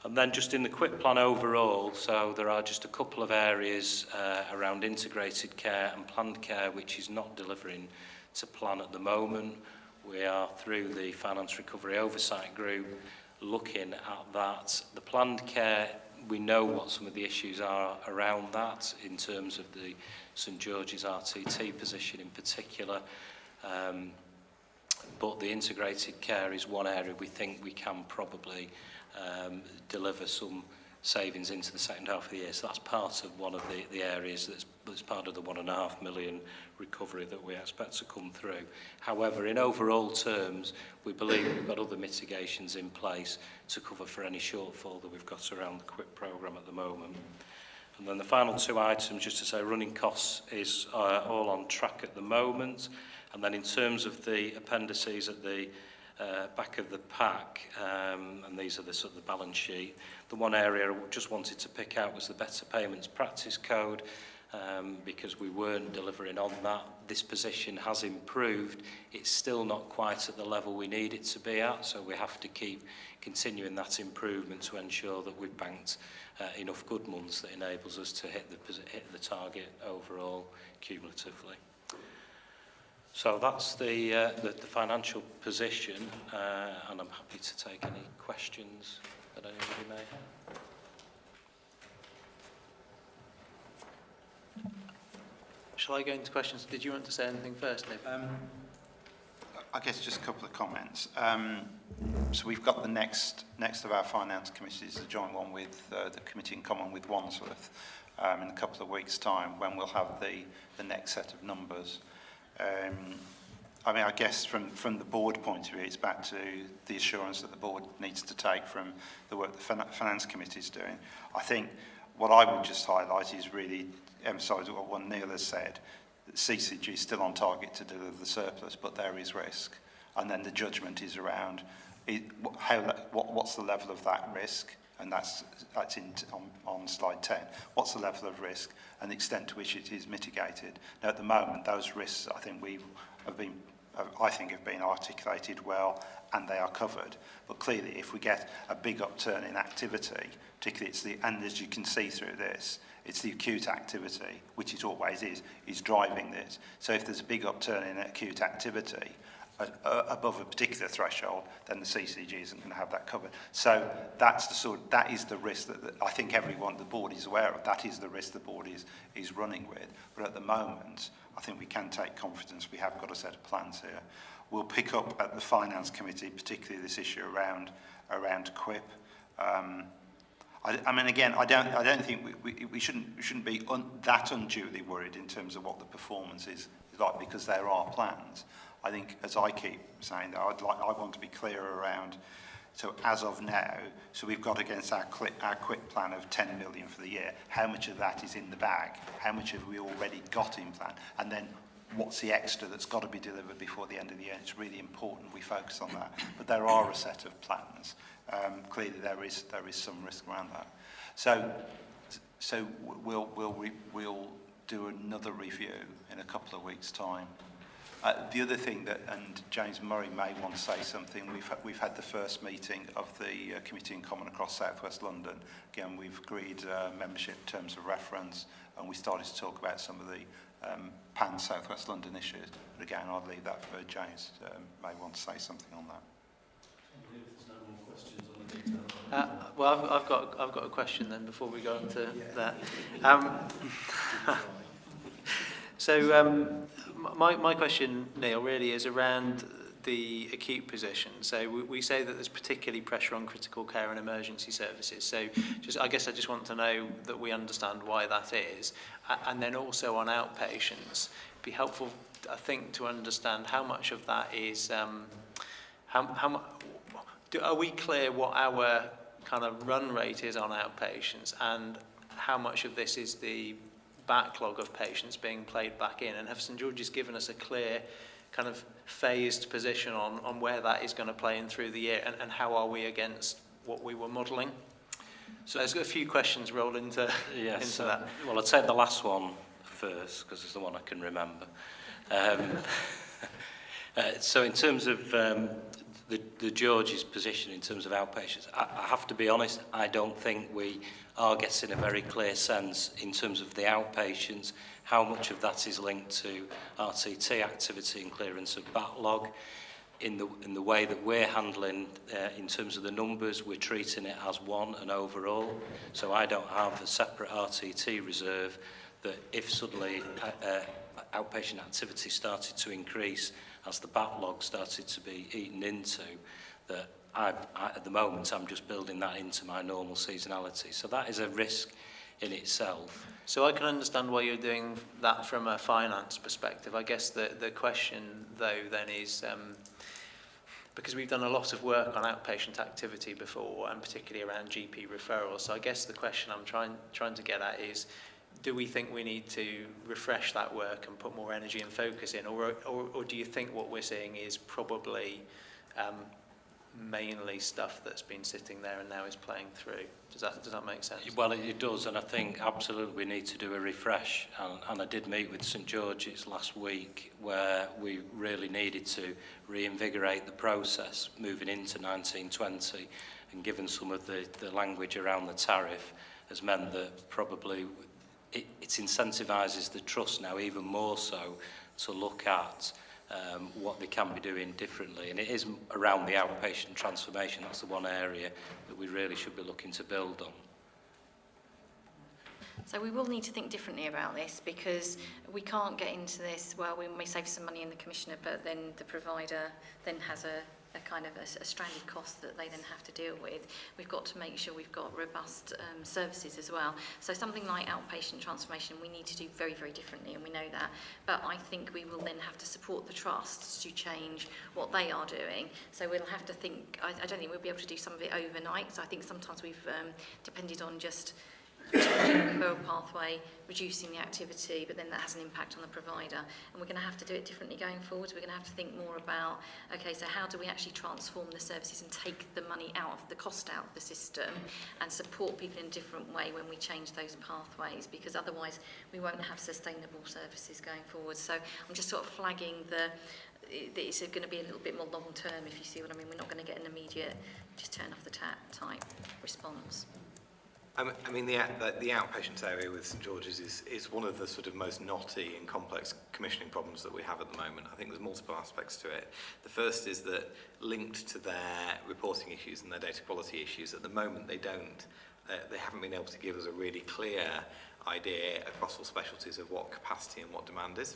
And then just in the QIP plan overall, so there are just a couple of areas around integrated care and planned care which is not delivering to plan at the moment. We are through the Finance Recovery Oversight Group looking at that. The planned care, we know what some of the issues are around that in terms of the St George's RTT position in particular. but the integrated care is one area we think we can probably deliver some savings into the second half of the year. So that's part of one of the areas that's part of the £1.5 million recovery that we expect to come through. However, in overall terms, we believe we've got other mitigations in place to cover for any shortfall that we've got around the QUIP programme at the moment. And then the final two items, just to say, running costs is all on track at the moment. And then in terms of the appendices at the back of the pack, and these are the sort of the balance sheet, the one area I just wanted to pick out was the Better Payments Practice Code, because we weren't delivering on that. This position has improved. It's still not quite at the level we need it to be at, so we have to keep continuing that improvement to ensure that we've banked enough good months that enables us to hit the target overall cumulatively. So that's the financial position, and I'm happy to take any questions that anybody may have. Shall I go into questions? Did you want to say anything first, Nick? I guess just a couple of comments. So we've got the next of our finance committees, the joint one with the committee in common with Wandsworth, in a couple of weeks' time, when we'll have the next set of numbers. I mean, I guess from the board point of view, it's back to the assurance that the board needs to take from the work the finance committee is doing. I think what I would just highlight is really emphasise what Neil has said. That CCG is still on target to deliver the surplus, but there is risk. And then the judgment is around what's the level of that risk, and that's on slide 10. What's the level of risk and the extent to which it is mitigated? Now, at the moment, those risks, I think have been articulated well, and they are covered. But clearly, if we get a big upturn in activity, particularly and as you can see through this, it's the acute activity, which it always is driving this. So if there's a big upturn in acute activity above a particular threshold, then the CCG isn't going to have that covered. So that is the risk that I think everyone, the board is aware of. That is the risk the board is running with. But at the moment, I think we can take confidence. We have got a set of plans here. We'll pick up at the finance committee, particularly this issue around QUIP. I mean, again, I don't think we shouldn't be that unduly worried in terms of what the performance is like, because there are plans. I think, as I keep saying, I want to be clear around. So as of now, so we've got against our QUIP plan of 10 million for the year. How much of that is in the bag? How much have we already got in plan? And then what's the extra that's got to be delivered before the end of the year? It's really important we focus on that. But there are a set of plans. Clearly, there is some risk around that. So we'll do another review in a couple of weeks' time. The other thing and James Murray may want to say something. We've had the first meeting of the committee in common across South West London. Again, we've agreed membership terms of reference, and we started to talk about some of the pan South West London issues. But again, I'll leave that for James. May want to say something on that. Well, I've got a question then before we go on to that. So my question, Neil, really is around the acute position. So we say that there's particularly pressure on critical care and emergency services. So I guess I just want to know that we understand why that is. And then also on outpatients, it'd be helpful, I think, to understand how much of that is, are we clear what our kind of run rate is on outpatients, and how much of this is the backlog of patients being played back in? And have St George's given us a clear kind of phased position on where that is going to play in through the year, and how are we against what we were modelling? So there's a few questions rolled into that. Well, I'll take the last one first, because it's the one I can remember. So in terms of the George's position in terms of outpatients, I have to be honest, I don't think we are getting a very clear sense in terms of the outpatients, how much of that is linked to RTT activity and clearance of backlog. In the way that we're handling, in terms of the numbers, we're treating it as one and overall. So I don't have a separate RTT reserve that if suddenly outpatient activity started to increase as the backlog started to be eaten into, that at the moment I'm just building that into my normal seasonality. So that is a risk in itself. So I can understand why you're doing that from a finance perspective. I guess the question, though, then is, because we've done a lot of work on outpatient activity before, and particularly around GP referrals, so I guess the question I'm trying to get at is, do we think we need to refresh that work and put more energy and focus in, or do you think what we're seeing is probably mainly stuff that's been sitting there and now is playing through? Does that make sense? Well, it does, and I think absolutely we need to do a refresh. And I did meet with St George's last week, where we really needed to reinvigorate the process moving into 1920, and given some of the language around the tariff has meant that probably it incentivises the trust now even more so to look at what they can be doing differently. And it is around the outpatient transformation. That's the one area that we really should be looking to build on. So we will need to think differently about this, because we can't get into this, well, we may save some money in the commissioner, but then the provider then has a kind of a stranded cost that they then have to deal with. We've got to make sure we've got robust services as well. So something like outpatient transformation we need to do very, very differently, and we know that. But I think we will then have to support the trusts to change what they are doing. So we'll have to think, I don't think we'll be able to do some of it overnight. So I think sometimes we've depended on just referral pathway, reducing the activity, but then that has an impact on the provider. And we're going to have to do it differently going forward. We're going to have to think more about, okay, so how do we actually transform the services and take the money out of the cost out of the system and support people in a different way when we change those pathways, because otherwise we won't have sustainable services going forward. So I'm just sort of flagging that it's going to be a little bit more long term, if you see what I mean. We're not going to get an immediate just turn off the tap type response. I mean, the outpatient area with St George's is one of the sort of most knotty and complex commissioning problems that we have at the moment. I think there's multiple aspects to it. The first is that linked to their reporting issues and their data quality issues, at the moment they haven't been able to give us a really clear idea across all specialties of what capacity and what demand is.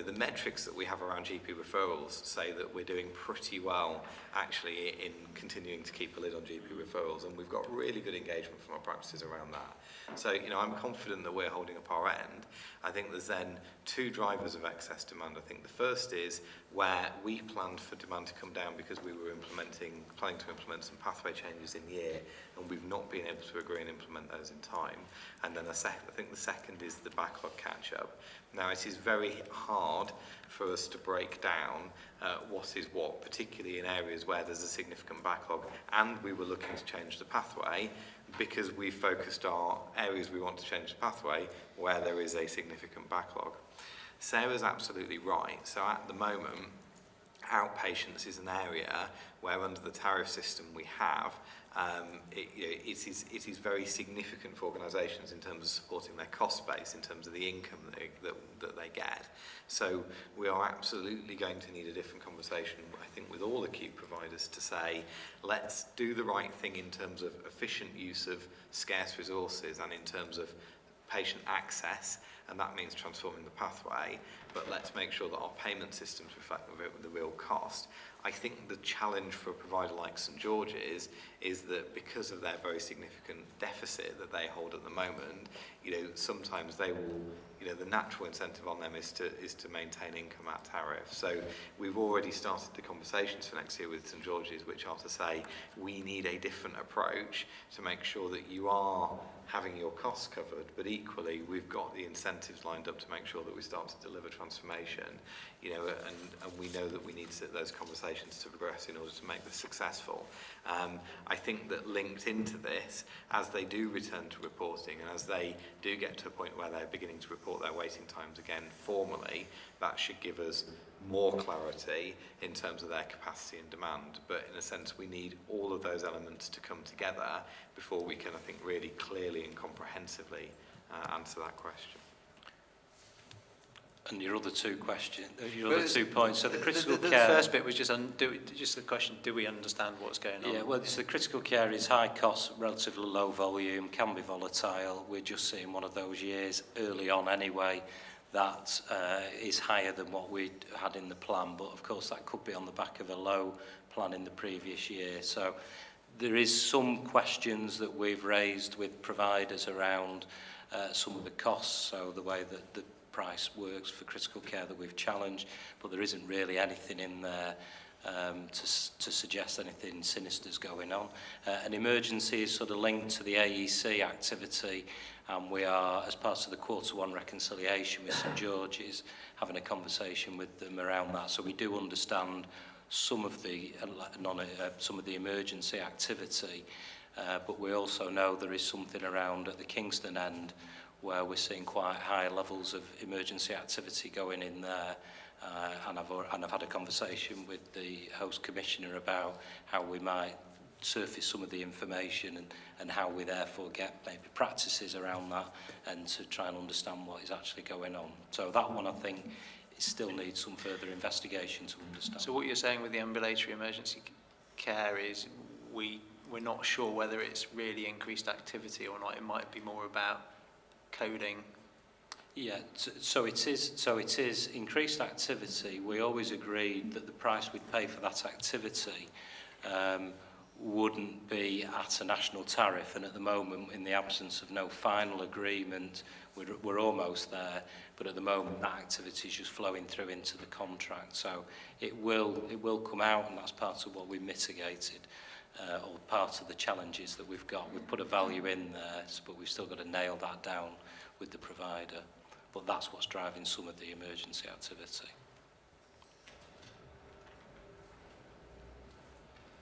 The metrics that we have around GP referrals say that we're doing pretty well actually in continuing to keep a lid on GP referrals, and we've got really good engagement from our practices around that. So, I'm confident that we're holding up our end. I think there's then two drivers of excess demand. I think the first is where we planned for demand to come down because we were planning to implement some pathway changes in year, and we've not been able to agree and implement those in time. And then I think the second is the backlog catch-up. Now, it is very hard for us to break down what is what, particularly in areas where there's a significant backlog, and we were looking to change the pathway because we focused our areas we want to change the pathway where there is a significant backlog. Sarah's absolutely right. So at the moment, outpatients is an area where under the tariff system we have, it is very significant for organisations in terms of supporting their cost base, in terms of the income that they get. So we are absolutely going to need a different conversation, I think, with all acute providers to say, let's do the right thing in terms of efficient use of scarce resources and in terms of patient access, and that means transforming the pathway, but let's make sure that our payment systems reflect the real cost. I think the challenge for a provider like St George's is that because of their very significant deficit that they hold at the moment, sometimes they will, the natural incentive on them is to maintain income at tariff. So we've already started the conversations for next year with St George's, which are to say we need a different approach to make sure that you are having your costs covered, but equally we've got the incentives lined up to make sure that we start to deliver transformation, and we know that we need those conversations to progress in order to make this successful. I think that linked into this, as they do return to reporting and as they do get to a point where they're beginning to report their waiting times again formally, that should give us more clarity in terms of their capacity and demand. But in a sense, we need all of those elements to come together before we can, I think, really clearly and comprehensively answer that question. And your other two questions, your other 2 points. So the critical the care. first bit was just just the question: do we understand what's going on? Yeah, well, so the critical care is high cost, relatively low volume, can be volatile. We're just seeing one of those years early on anyway that is higher than what we had in the plan. But of course, that could be on the back of a low plan in the previous year. So there is some questions that we've raised with providers around some of the costs, so the way that the price works for critical care that we've challenged, but there isn't really anything in there to suggest anything sinister's going on. An emergency is sort of linked to the AEC activity, and we are, as part of the Q1 reconciliation with St George's, having a conversation with them around that. So we do understand some of the emergency activity, but we also know there is something around at the Kingston end where we're seeing quite high levels of emergency activity going in there. And I've had a conversation with the host commissioner about how we might surface some of the information and how we therefore get maybe practices around that and to try and understand what is actually going on. So that one, I think, it still needs some further investigation to understand. So what you're saying with the ambulatory emergency care is we're not sure whether it's really increased activity or not. It might be more about coding. Yeah, so it is increased activity. We always agreed that the price we'd pay for that activity wouldn't be at a national tariff, and at the moment, in the absence of no final agreement, we're almost there, but at the moment that activity is just flowing through into the contract. So it will come out, and that's part of what we mitigated, or part of the challenges that we've got. We've put a value in there, but we've still got to nail that down with the provider. But that's what's driving some of the emergency activity.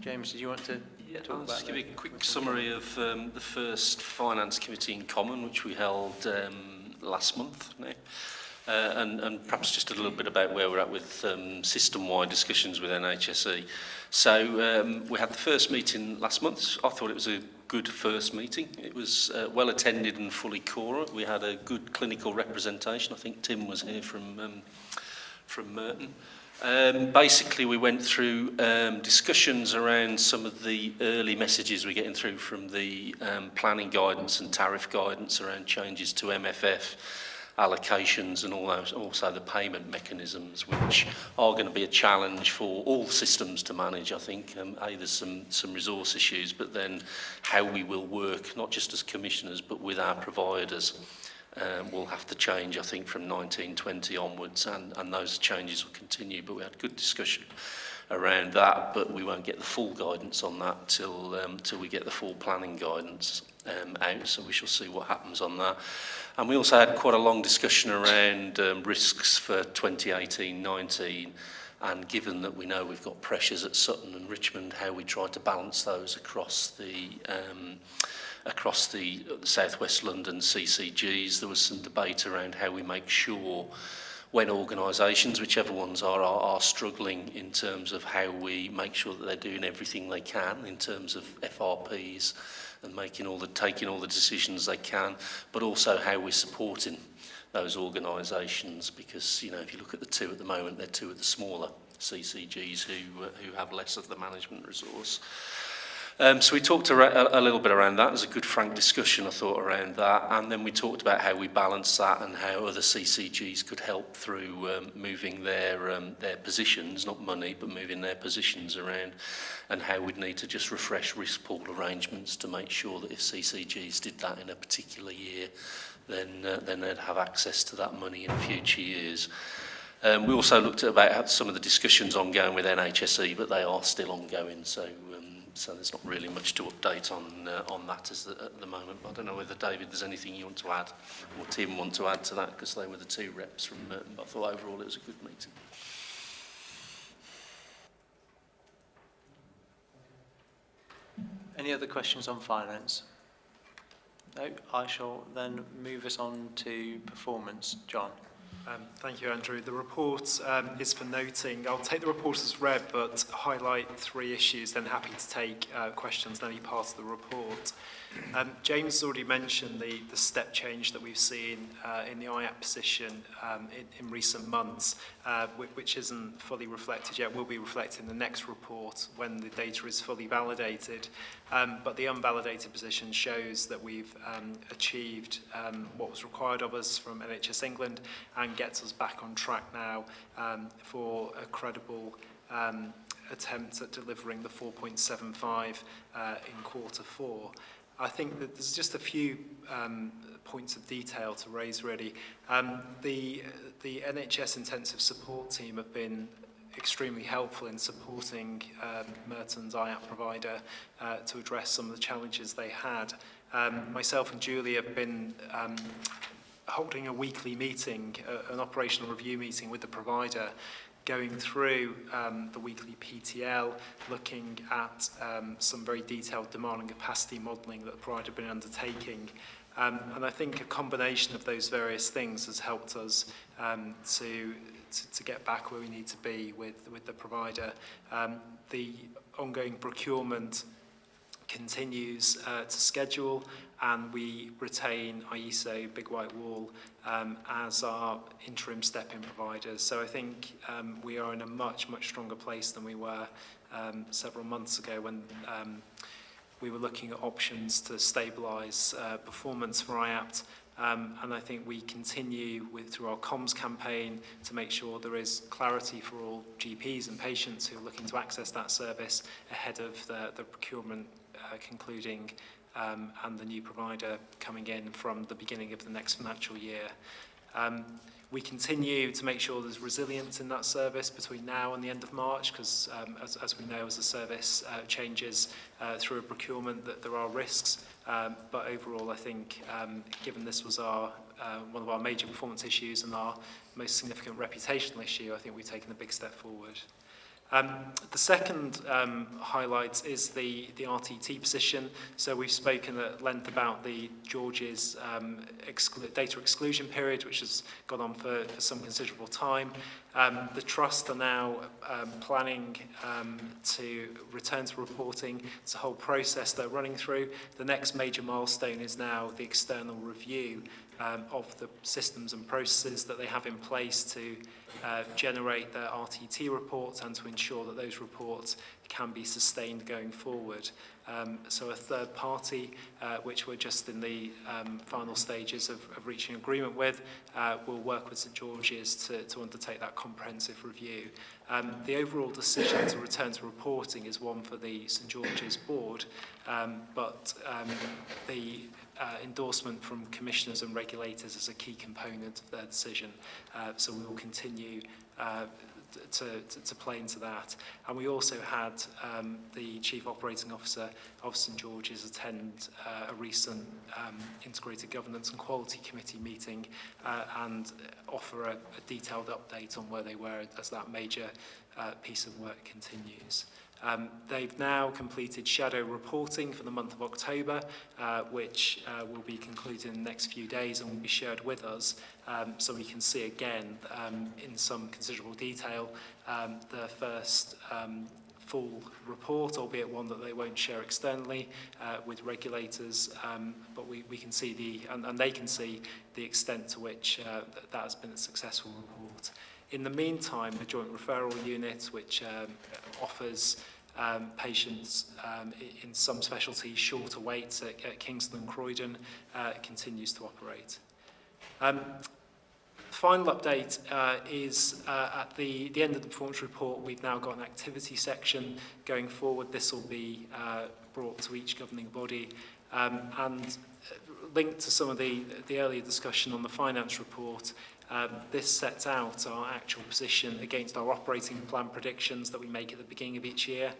James, did you want to talk I'll about just give you a quick summary of the first Finance Committee in Common, which we held last month now. And perhaps just a little bit about where we're at with system-wide discussions with NHSE. So we had the first meeting last month. I thought it was a good first meeting. It was well attended and fully core. We had a good clinical representation. I think Tim was here from Merton. Basically, we went through discussions around some of the early messages we're getting through from the planning guidance and tariff guidance around changes to MFF allocations and all those, also the payment mechanisms, which are going to be a challenge for all systems to manage, I think. There's some resource issues, but then how we will work, not just as commissioners, but with our providers, will have to change, I think, from 1920 onwards, and those changes will continue. But we had good discussion around that, but we won't get the full guidance on that till we get the full planning guidance out, so we shall see what happens on that. And we also had quite a long discussion around risks for 2018-19, and given that we know we've got pressures at Sutton and Richmond, how we try to balance those across the South West London CCGs. There was some debate around how we make sure when organisations, whichever ones are struggling in terms of how we make sure that they're doing everything they can in terms of FRPs and taking all the decisions they can, but also how we're supporting those organisations, because if you look at the two at the moment, they're two of the smaller CCGs who have less of the management resource. So we talked a little bit around that. There's a good frank discussion, I thought, around that. And then we talked about how we balance that and how other CCGs could help through moving their positions, not money, but moving their positions around, and how we'd need to just refresh risk pool arrangements to make sure that if CCGs did that in a particular year, then they'd have access to that money in future years. We also looked at about some of the discussions ongoing with NHSE, but they are still ongoing, so there's not really much to update on that at the moment. But I don't know whether, David, there's anything you want to add, or Tim want to add to that, because they were the two reps from Merton. But I thought overall it was a good meeting. Any other questions on finance? No, I shall then move us on to performance. John. Thank you, Andrew. The report is for noting. I'll take the report as read, but highlight 3 issues, then happy to take questions on any part of the report. James has already mentioned the step change that we've seen in the IAP position in recent months, which isn't fully reflected yet, will be reflected in the next report when the data is fully validated. But the unvalidated position shows that we've achieved what was required of us from NHS England and gets us back on track now for a credible attempt at delivering the 4.75 in Q4. I think that there's just a few points of detail to raise, really. The NHS intensive support team have been extremely helpful in supporting Merton's IAP provider to address some of the challenges they had. Myself and Julie have been holding a weekly meeting, an operational review meeting with the provider, going through the weekly PTL, looking at some very detailed demand and capacity modelling that the provider have been undertaking. And I think a combination of those various things has helped us to get back where we need to be with the provider. The ongoing procurement continues to schedule, and we retain IESO, Big White Wall, as our interim step-in providers. So I think we are in a much, much stronger place than we were several months ago when we were looking at options to stabilise performance for IAPT. And I think we continue through our comms campaign to make sure there is clarity for all GPs and patients who are looking to access that service ahead of the procurement concluding and the new provider coming in from the beginning of the next financial year. We continue to make sure there's resilience in that service between now and the end of March, because as we know, as the service changes through a procurement, that there are risks. But overall, I think, given this was one of our major performance issues and our most significant reputational issue, I think we've taken a big step forward. The second highlight is the RTT position. So we've spoken at length about the George's data exclusion period, which has gone on for some considerable time. The Trust are now planning to return to reporting. It's a whole process they're running through. The next major milestone is now the external review of the systems and processes that they have in place to generate their RTT reports and to ensure that those reports can be sustained going forward. So a third party, which we're just in the final stages of reaching agreement with, will work with St George's to undertake that comprehensive review. The overall decision to return to reporting is one for the St George's board, but the endorsement from commissioners and regulators is a key component of their decision. So we will continue to play into that. And we also had the Chief Operating Officer of St George's attend a recent Integrated Governance and Quality Committee meeting and offer a detailed update on where they were as that major piece of work continues. They've now completed shadow reporting for the month of October, which will be concluded in the next few days and will be shared with us, so we can see again in some considerable detail the first full report, albeit one that they won't share externally with regulators, but we can see and they can see the extent to which that has been a successful report. In the meantime, the Joint Referral Unit, which offers patients in some specialties shorter waits at Kingston and Croydon, continues to operate. Final update is at the end of the performance report, we've now got an activity section going forward. This will be brought to each governing body and linked to some of the earlier discussion on the finance report. This sets out our actual position against our operating plan predictions that we make at the beginning of each year.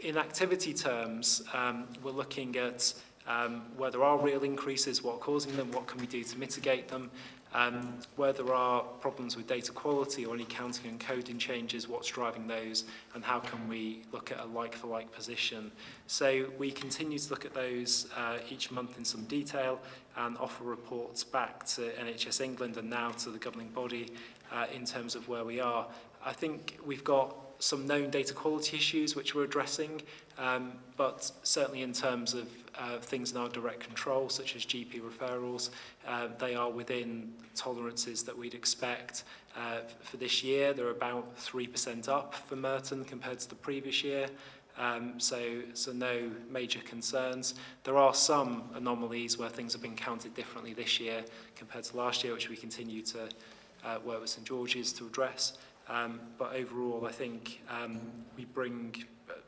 In activity terms, we're looking at where there are real increases, what are causing them, what can we do to mitigate them, where there are problems with data quality or any counting and coding changes, what's driving those, and how can we look at a like-for-like position. So we continue to look at those each month in some detail and offer reports back to NHS England and now to the governing body in terms of where we are. I think we've got some known data quality issues which we're addressing, but certainly in terms of things in our direct control, such as GP referrals, they are within tolerances that we'd expect. For this year, they're about 3% up for Merton compared to the previous year. So no major concerns. There are some anomalies where things have been counted differently this year compared to last year, which we continue to work with St George's to address. But overall, I think we bring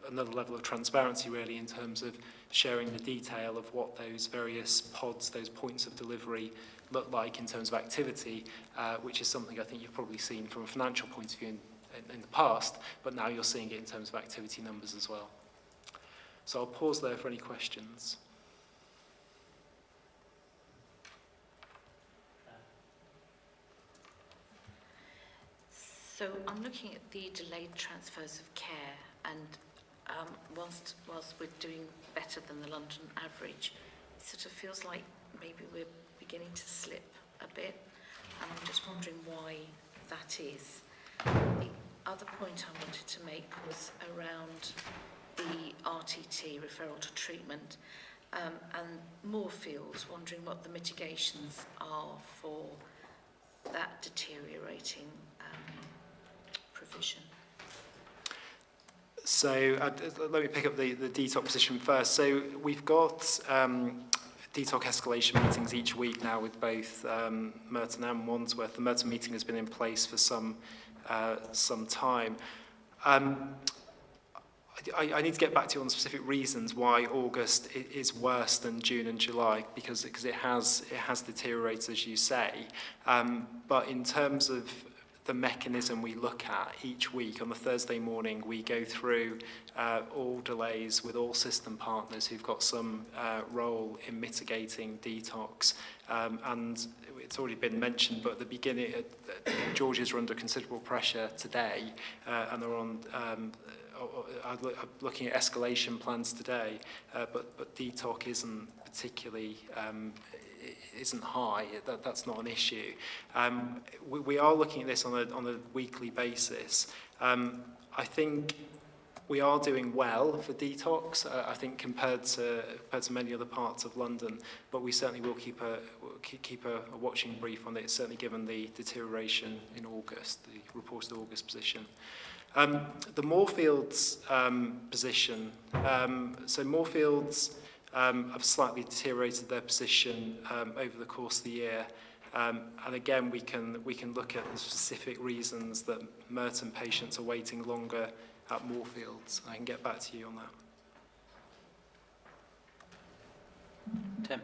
another level of transparency really in terms of sharing the detail of what those various pods, those points of delivery look like in terms of activity, which is something I think you've probably seen from a financial point of view in the past, but now you're seeing it in terms of activity numbers as well. So I'll pause there for any questions. So I'm looking at the delayed transfers of care, and whilst we're doing better than the London average, it sort of feels like maybe we're beginning to slip a bit, and I'm just wondering why that is. The other point I wanted to make was around the RTT, referral to treatment, and Moorfields, wondering what the mitigations are for that deteriorating provision. So let me pick up the DTOC position first. So we've got DTOC escalation meetings each week now with both Merton and Wandsworth. The Merton meeting has been in place for some time. I need to get back to you on the specific reasons why August is worse than June and July, because it has deteriorated, as you say. But in terms of the mechanism we look at each week, on the Thursday morning, we go through all delays with all system partners who've got some role in mitigating detox. And it's already been mentioned, but at the beginning, Georges are under considerable pressure today, and they're on looking at escalation plans today, but detox isn't particularly isn't high. That's not an issue. We are looking at this on a weekly basis. I think we are doing well for detox. I think compared to many other parts of London, but we certainly will keep a watching brief on it. Certainly, given the deterioration in August, the reported August position. The Moorfields position. So Moorfields have slightly deteriorated their position over the course of the year. And again, we can look at the specific reasons that Merton patients are waiting longer at Moorfields. I can get back to you on that. Tim.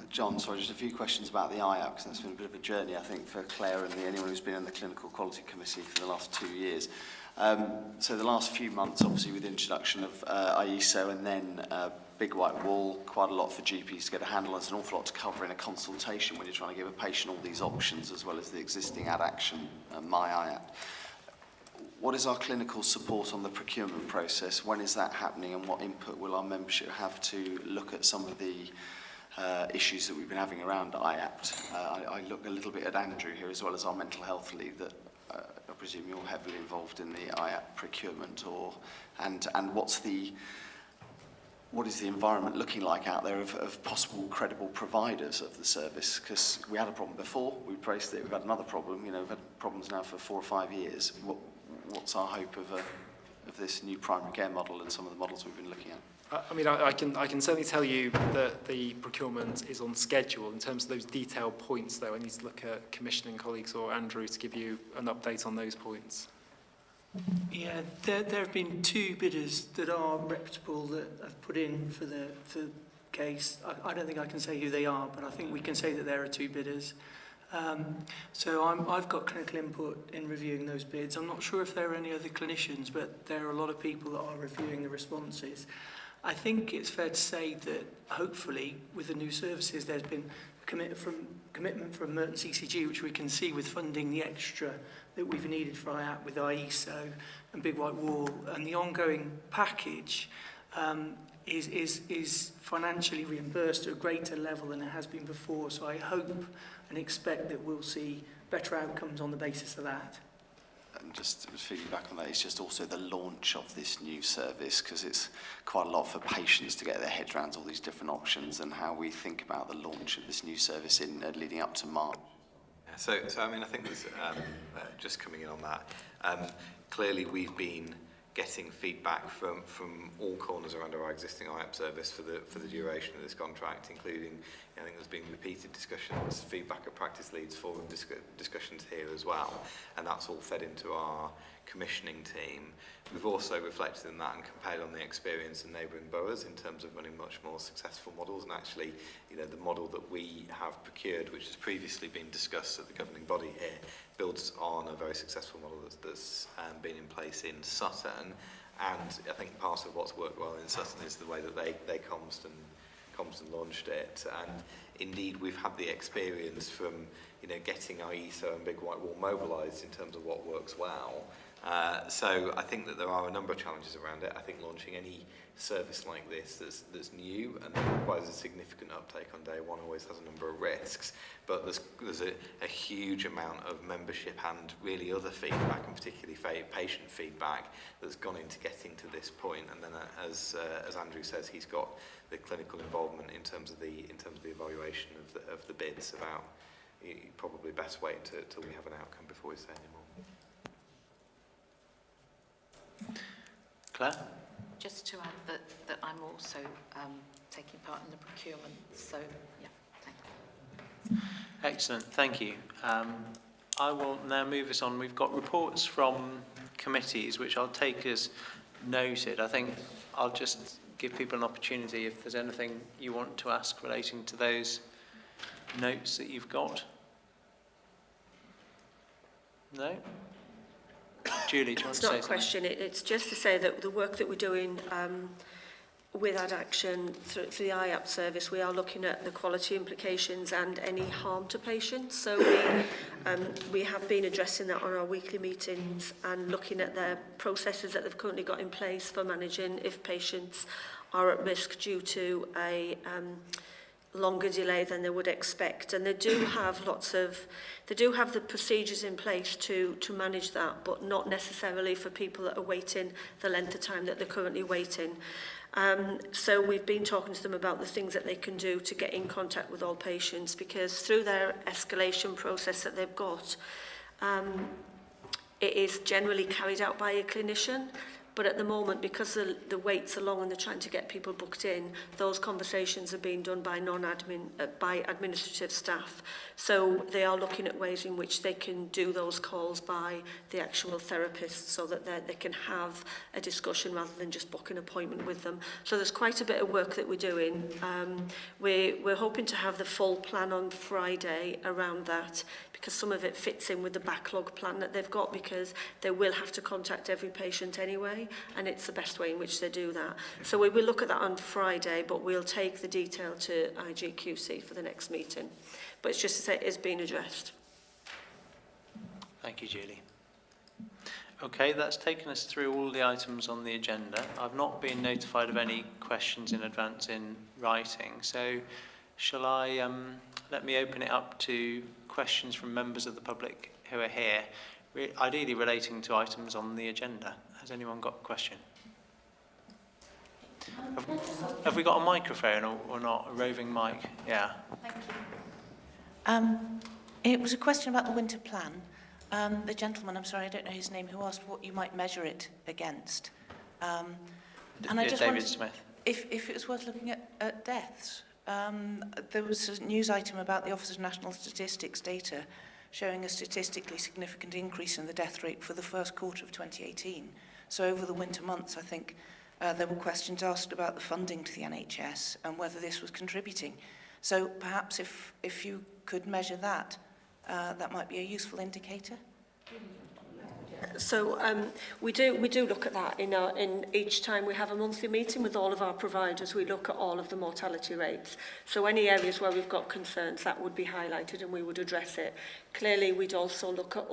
John, sorry, just a few questions about the IAP, because that's been a bit of a journey, I think, for Claire and anyone who's been in the Clinical Quality Committee for the last 2 years. So the last few months, obviously, with the introduction of IESO and then Big White Wall, quite a lot for GPs to get a handle. There's an awful lot to cover in a consultation when you're trying to give a patient all these options, as well as the existing AdAction, My IAP. What is our clinical support on the procurement process? When is that happening, and what input will our membership have to look at some of the issues that we've been having around IAPT? I look a little bit at Andrew here, as well as our mental health lead, that I presume you're heavily involved in the IAPT procurement, and what is the environment looking like out there of possible credible providers of the service? Because we had a problem before, we priced it, we've had another problem, we've had problems now for 4 or 5 years. What's our hope of this new primary care model and some of the models we've been looking at? I mean, I can certainly tell you that the procurement is on schedule. In terms of those detailed points, though, I need to look at commissioning colleagues or Andrew to give you an update on those points. Yeah, there have been 2 bidders that are reputable that have put in for the case. I don't think I can say who they are, but I think we can say that there are 2 bidders. So I've got clinical input in reviewing those bids. I'm not sure if there are any other clinicians, but there are a lot of people that are reviewing the responses. I think it's fair to say that hopefully with the new services there's been a commitment from Merton CCG, which we can see with funding the extra that we've needed for IAP with IESO and Big White Wall, and the ongoing package is financially reimbursed at a greater level than it has been before. So I hope and expect that we'll see better outcomes on the basis of that. And just feeding back on that, it's just also the launch of this new service, because it's quite a lot for patients to get their heads around all these different options and how we think about the launch of this new service in leading up to March. So I mean, I think there's just coming in on that. Clearly, we've been getting feedback from all corners around our existing IAP service for the duration of this contract, including, I think there's been repeated discussions, feedback at practice leads, forum discussions here as well, and that's all fed into our commissioning team. We've also reflected in that and compared on the experience in neighbouring boroughs in terms of running much more successful models, and actually, the model that we have procured, which has previously been discussed at the governing body here, builds on a very successful model that's been in place in Sutton, and I think part of what's worked well in Sutton is the way that they comms and launched it, and indeed we've had the experience from getting IESO and Big White Wall mobilised in terms of what works well. So I think that there are a number of challenges around it. I think launching any service like this that's new and that requires a significant uptake on day one always has a number of risks, but there's a huge amount of membership and really other feedback, and particularly patient feedback, that's gone into getting to this point. And then as Andrew says, he's got the clinical involvement in terms of the evaluation of the bids about probably best wait till we have an outcome before we say any more. Claire? Just to add that I'm also taking part in the procurement, so yeah, thanks. Excellent, thank you. I will now move us on. We've got reports from committees, which I'll take as noted. I think I'll just give people an opportunity if there's anything you want to ask relating to those notes that you've got. No? Julie, do you want to say something? It's not a question, it's just to say that the work that we're doing with AdAction through the IAP service, we are looking at the quality implications and any harm to patients. So we have been addressing that on our weekly meetings and looking at the processes that they've currently got in place for managing if patients are at risk due to a longer delay than they would expect, and they do have the procedures in place to manage that, but not necessarily for people that are waiting the length of time that they're currently waiting. So we've been talking to them about the things that they can do to get in contact with all patients, because through their escalation process that they've got, it is generally carried out by a clinician. But at the moment, because the waits are long and they're trying to get people booked in, those conversations are being done by by administrative staff. So they are looking at ways in which they can do those calls by the actual therapist, so that they can have a discussion rather than just book an appointment with them. So there's quite a bit of work that we're doing. We're hoping to have the full plan on Friday around that, because some of it fits in with the backlog plan that they've got, because they will have to contact every patient anyway, and it's the best way in which they do that. So we will look at that on Friday, but we'll take the detail to IGQC for the next meeting. But it's just to say it is being addressed. Thank you, Julie. Okay, that's taken us through all the items on the agenda. I've not been notified of any questions in advance in writing, so shall I let me open it up to questions from members of the public who are here, ideally relating to items on the agenda. Has anyone got a question? Have we got a microphone or not? A roving mic? Yeah. Thank you. It was a question about the winter plan. The gentleman, I'm sorry, I don't know his name, who asked what you might measure it against. And I just David Smith. If it was worth looking at deaths. There was a news item about the Office of National Statistics data showing a statistically significant increase in the death rate for the first quarter of 2018. So over the winter months, I think there were questions asked about the funding to the NHS and whether this was contributing. So perhaps if you could measure that, that might be a useful indicator. So we do look at that in each time we have a monthly meeting with all of our providers. We look at all of the mortality rates. So any areas where we've got concerns, that would be highlighted and we would address it. Clearly, we'd also look at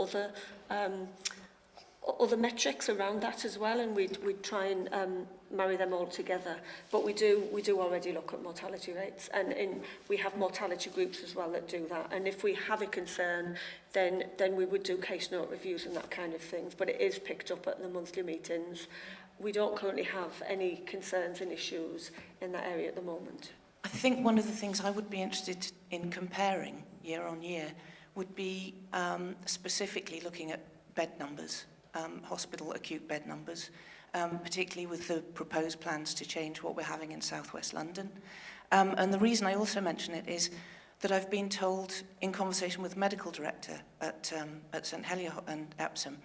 other metrics around that as well, and we'd try and marry them all together. But we do already look at mortality rates, and we have mortality groups as well that do that. And if we have a concern, then we would do case note reviews and that kind of things. But it is picked up at the monthly meetings. We don't currently have any concerns and issues in that area at the moment. I think one of the things I would be interested in comparing year on year would be specifically looking at bed numbers. Hospital acute bed numbers, particularly with the proposed plans to change what we're having in southwest London. And the reason I also mention it is that I've been told in conversation with the medical director at St Helier and Epsom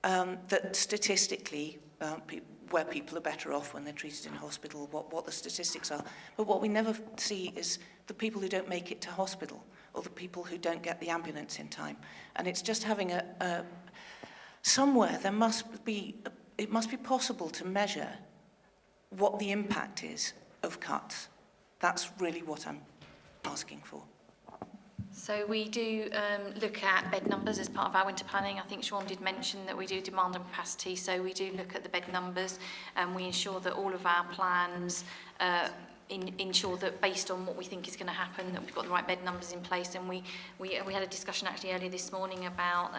that statistically where people are better off when they're treated in hospital, what the statistics are. But what we never see is the people who don't make it to hospital or the people who don't get the ambulance in time. And it's just having somewhere it must be possible to measure what the impact is of cuts. That's really what I'm asking for. So we do look at bed numbers as part of our winter planning. I think Sean did mention that we do demand and capacity, so we do look at the bed numbers and we ensure that all of our plans ensure that based on what we think is going to happen, that we've got the right bed numbers in place. And we had a discussion actually earlier this morning about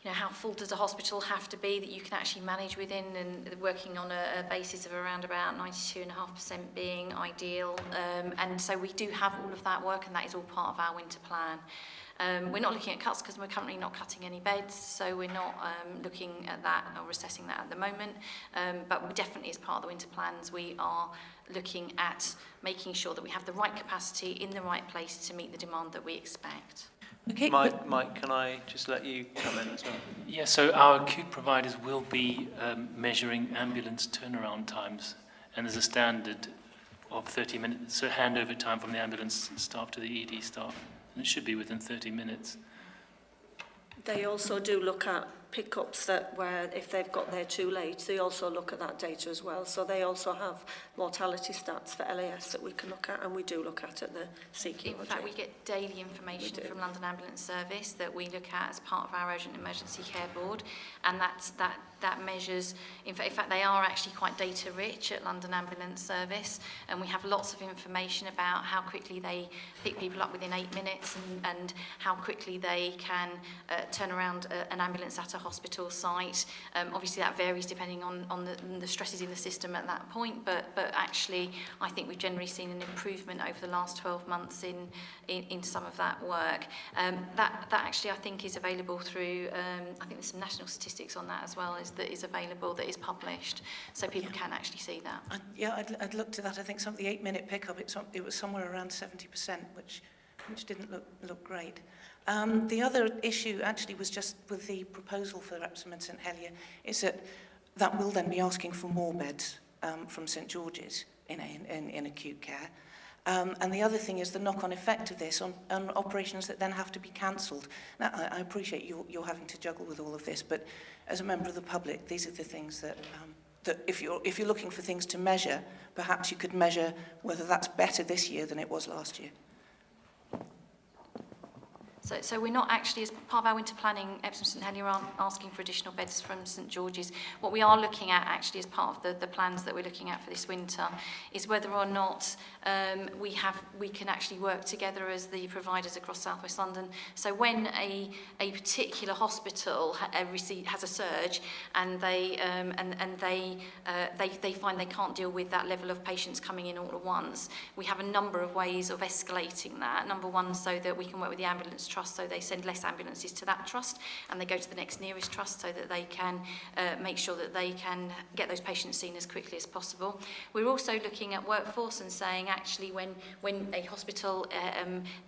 how full does a hospital have to be that you can actually manage within, and working on a basis of around about 92.5% being ideal. And so we do have all of that work, and that is all part of our winter plan. We're not looking at cuts because we're currently not cutting any beds, so we're not looking at that or assessing that at the moment. But we definitely, as part of the winter plans, we are looking at making sure that we have the right capacity in the right place to meet the demand that we expect. Okay. Mike, can I just let you come in as well? Yeah, so our acute providers will be measuring ambulance turnaround times, and there's a standard of 30 minutes, so handover time from the ambulance staff to the ED staff, and it should be within 30 minutes. They also do look at pickups where if they've got there too late, they also look at that data as well. So they also have mortality stats for LAS that we can look at, and we do look at the CQRG. In fact, we get daily information from London Ambulance Service that we look at as part of our Urgent Emergency Care Board, and that measures, in fact they are actually quite data rich at London Ambulance Service, and we have lots of information about how quickly they pick people up within 8 minutes and how quickly they can turn around an ambulance at a hospital site. Obviously that varies depending on the stresses in the system at that point, but actually I think we've generally seen an improvement over the last 12 months in some of that work. That actually I think is available through, I think there's some national statistics on that as well, that is available, that is published, so people can actually see that. I'd looked at that. I think the 8-minute pickup, it was somewhere around 70%, which didn't look great. The other issue actually was just with the proposal for Epsom and St Helier, is that will then be asking for more beds from St George's in acute care. And the other thing is the knock-on effect of this on operations that then have to be cancelled. Now, I appreciate you're having to juggle with all of this, but as a member of the public, these are the things that if you're looking for things to measure, perhaps you could measure whether that's better this year than it was last year. So we're not actually, as part of our winter planning, Epsom St Helier aren't asking for additional beds from St George's. What we are looking at actually as part of the plans that we're looking at for this winter is whether or not we can actually work together as the providers across South West London. So when a particular hospital has a surge and they find they can't deal with that level of patients coming in all at once, we have a number of ways of escalating that. Number one, so that we can work with the ambulance trust, so they send less ambulances to that trust and they go to the next nearest trust so that they can make sure that they can get those patients seen as quickly as possible. We're also looking at workforce and saying actually when a hospital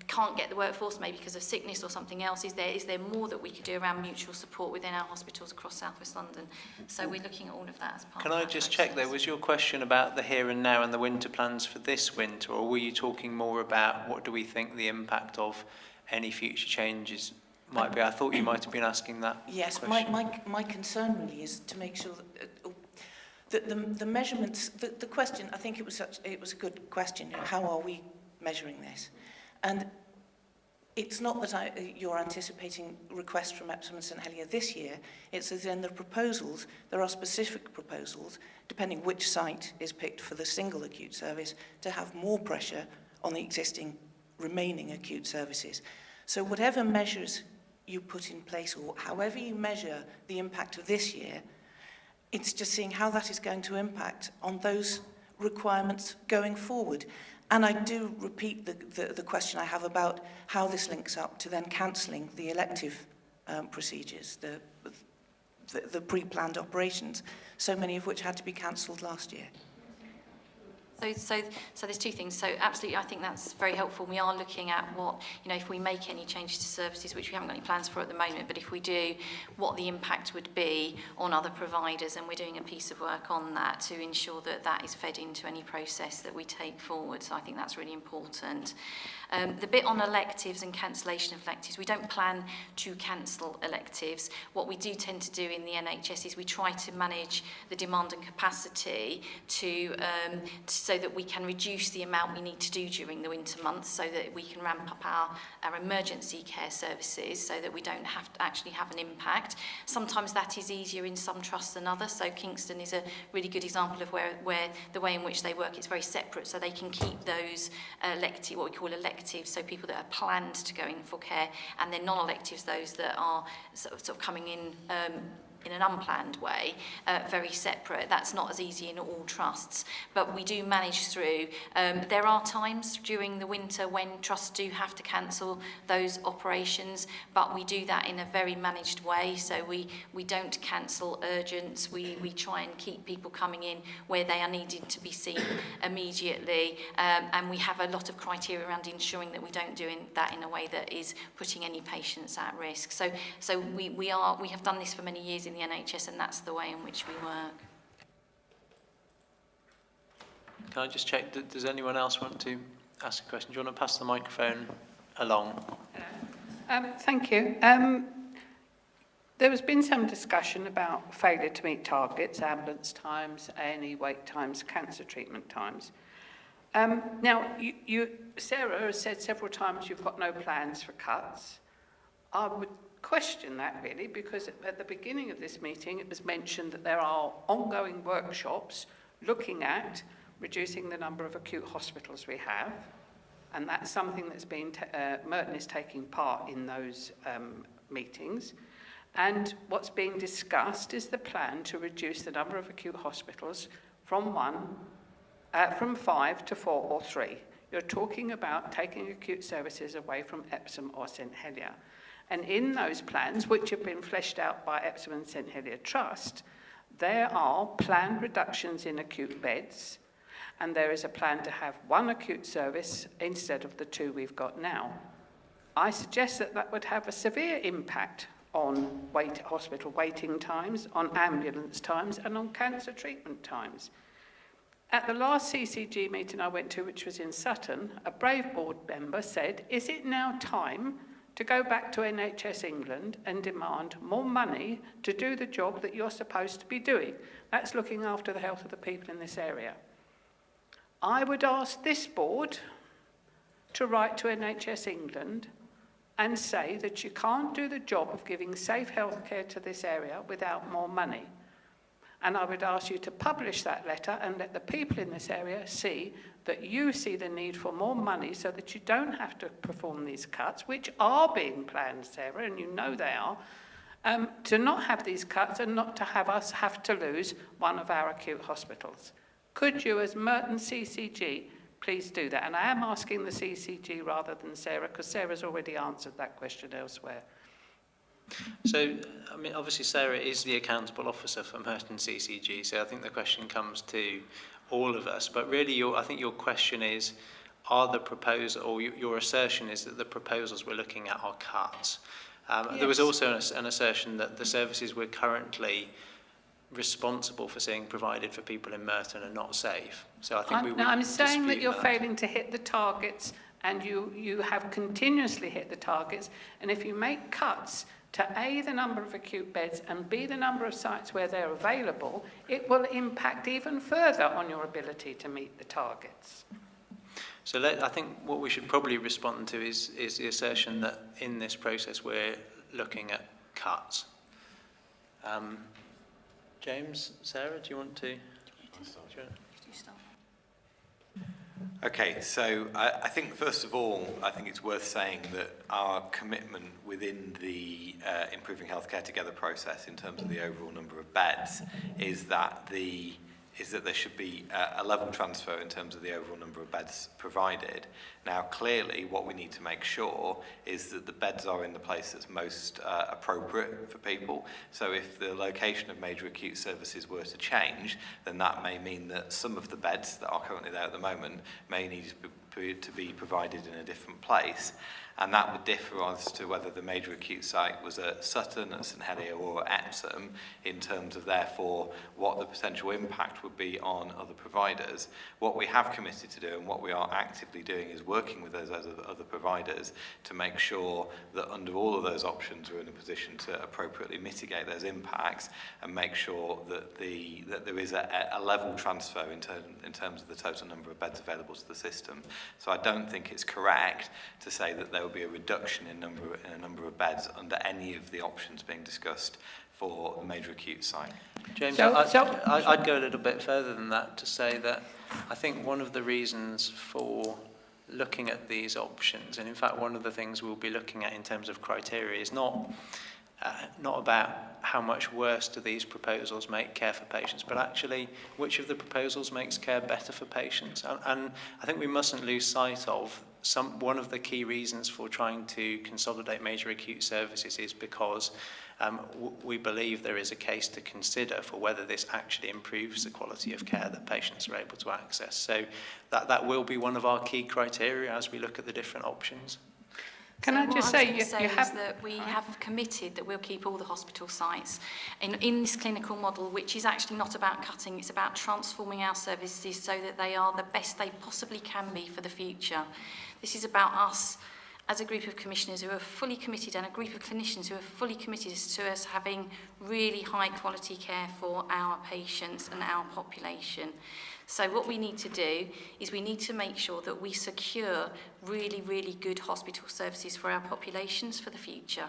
can't get the workforce, maybe because of sickness or something else, is there more that we could do around mutual support within our hospitals across South West London? So we're looking at all of that as part Can of I that just process. check there, was your question about the here and now and the winter plans for this winter, or were you talking more about what do we think the impact of any future changes might be. I thought you might have been asking that Yes, question. my concern really is to make sure that the measurements, the question, I think it was a good question, you know, how are we measuring this? And it's not that you're anticipating requests from Epsom and St Helier this year, it's that in the proposals, there are specific proposals, depending which site is picked for the single acute service, to have more pressure on the existing remaining acute services. So whatever measures you put in place, or however you measure the impact of this year, it's just seeing how that is going to impact on those requirements going forward. And I do repeat the question I have about how this links up to then cancelling the elective procedures, the pre-planned operations, so many of which had to be cancelled last year. So there's two things. So absolutely, I think that's very helpful. We are looking at what, you know, if we make any changes to services, which we haven't got any plans for at the moment, but if we do, what the impact would be on other providers, and we're doing a piece of work on that to ensure that that is fed into any process that we take forward. So I think that's really important. The bit on electives and cancellation of electives, we don't plan to cancel electives. What we do tend to do in the NHS is we try to manage the demand and capacity so that we can reduce the amount we need to do during the winter months, so that we can ramp up our emergency care services so that we don't have to actually have an impact. Sometimes that is easier in some trusts than others. So Kingston is a really good example of where the way in which they work is very separate, so they can keep those what we call electives, so people that are planned to go in for care, and then non-electives, those that are sort of coming in an unplanned way, very separate. That's not as easy in all trusts, but we do manage through. There are times during the winter when trusts do have to cancel those operations, but we do that in a very managed way. So we don't cancel urgents. We try and keep people coming in where they are needed to be seen immediately, and we have a lot of criteria around ensuring that we don't do that in a way that is putting any patients at risk. So we have done this for many years in the NHS, and that's the way in which we work. Can I just check, does anyone else want to ask a question? Do you want to pass the microphone along? Thank you. There has been some discussion about failure to meet targets, ambulance times, A&E wait times, cancer treatment times. Now, Sarah has said several times you've got no plans for cuts. I would question that really, because at the beginning of this meeting it was mentioned that there are ongoing workshops looking at reducing the number of acute hospitals we have, and that's something that's been Merton is taking part in those meetings, and what's being discussed is the plan to reduce the number of acute hospitals from 5 to 4 or 3. You're talking about taking acute services away from Epsom or St Helier. And in those plans, which have been fleshed out by Epsom and St Helier Trust, there are planned reductions in acute beds, and there is a plan to have 1 acute service instead of the 2 we've got now. I suggest that that would have a severe impact on hospital waiting times, on ambulance times, and on cancer treatment times. At the last CCG meeting I went to, which was in Sutton, a Brave board member said, is it now time to go back to NHS England and demand more money to do the job that you're supposed to be doing? That's looking after the health of the people in this area. I would ask this board to write to NHS England and say that you can't do the job of giving safe healthcare to this area without more money. And I would ask you to publish that letter and let the people in this area see that you see the need for more money so that you don't have to perform these cuts, which are being planned, Sarah, and you know they are, to not have these cuts and not to have us have to lose one of our acute hospitals. Could you, as Merton CCG, please do that? And I am asking the CCG rather than Sarah, because Sarah's already answered that question elsewhere. So, I mean, obviously Sarah is the accountable officer for Merton CCG, so I think the question comes to all of us. But really, I think your question is, are the proposal, or your assertion is that the proposals we're looking at are cuts. Yes. There was also an assertion that the services we're currently responsible for seeing provided for people in Merton are not safe. So I think I'm saying that you're failing to hit the targets and you have continuously hit the targets, and if you make cuts to A, the number of acute beds, and B, the number of sites where they're available, it will impact even further on your ability to meet the targets. So I think what we should probably respond to is the assertion that in this process we're looking at cuts. James, Sarah, do you want to? Okay, so I think first of all, I think it's worth saying that our commitment within the Improving Healthcare Together process in terms of the overall number of beds is that there should be a level transfer in terms of the overall number of beds provided. Now, clearly, what we need to make sure is that the beds are in the place that's most appropriate for people. So if the location of major acute services were to change, then that may mean that some of the beds that are currently there at the moment may need to be provided in a different place. And that would differ as to whether the major acute site was at Sutton, at St Helier or at Epsom, in terms of therefore what the potential impact would be on other providers. What we have committed to do and what we are actively doing is working with those other providers to make sure that under all of those options we're in a position to appropriately mitigate those impacts and make sure that there is a level transfer in terms of the total number of beds available to the system. So I don't think it's correct to say that there will be a reduction in a number of beds under any of the options being discussed for the major acute site. James, I'd go a little bit further than that to say that I think one of the reasons for looking at these options, and in fact one of the things we'll be looking at in terms of criteria, is not about how much worse do these proposals make care for patients, but actually which of the proposals makes care better for patients. And I think we mustn't lose sight of one of the key reasons for trying to consolidate major acute services is because we believe there is a case to consider for whether this actually improves the quality of care that patients are able to access. So that will be one of our key criteria as we look at the different options. Can I just say, you have that we have committed that we'll keep all the hospital sites in this clinical model, which is actually not about cutting, it's about transforming our services so that they are the best they possibly can be for the future. This is about us as a group of commissioners who are fully committed and a group of clinicians who are fully committed to us having really high quality care for our patients and our population. So what we need to do is we need to make sure that we secure really, really good hospital services for our populations for the future.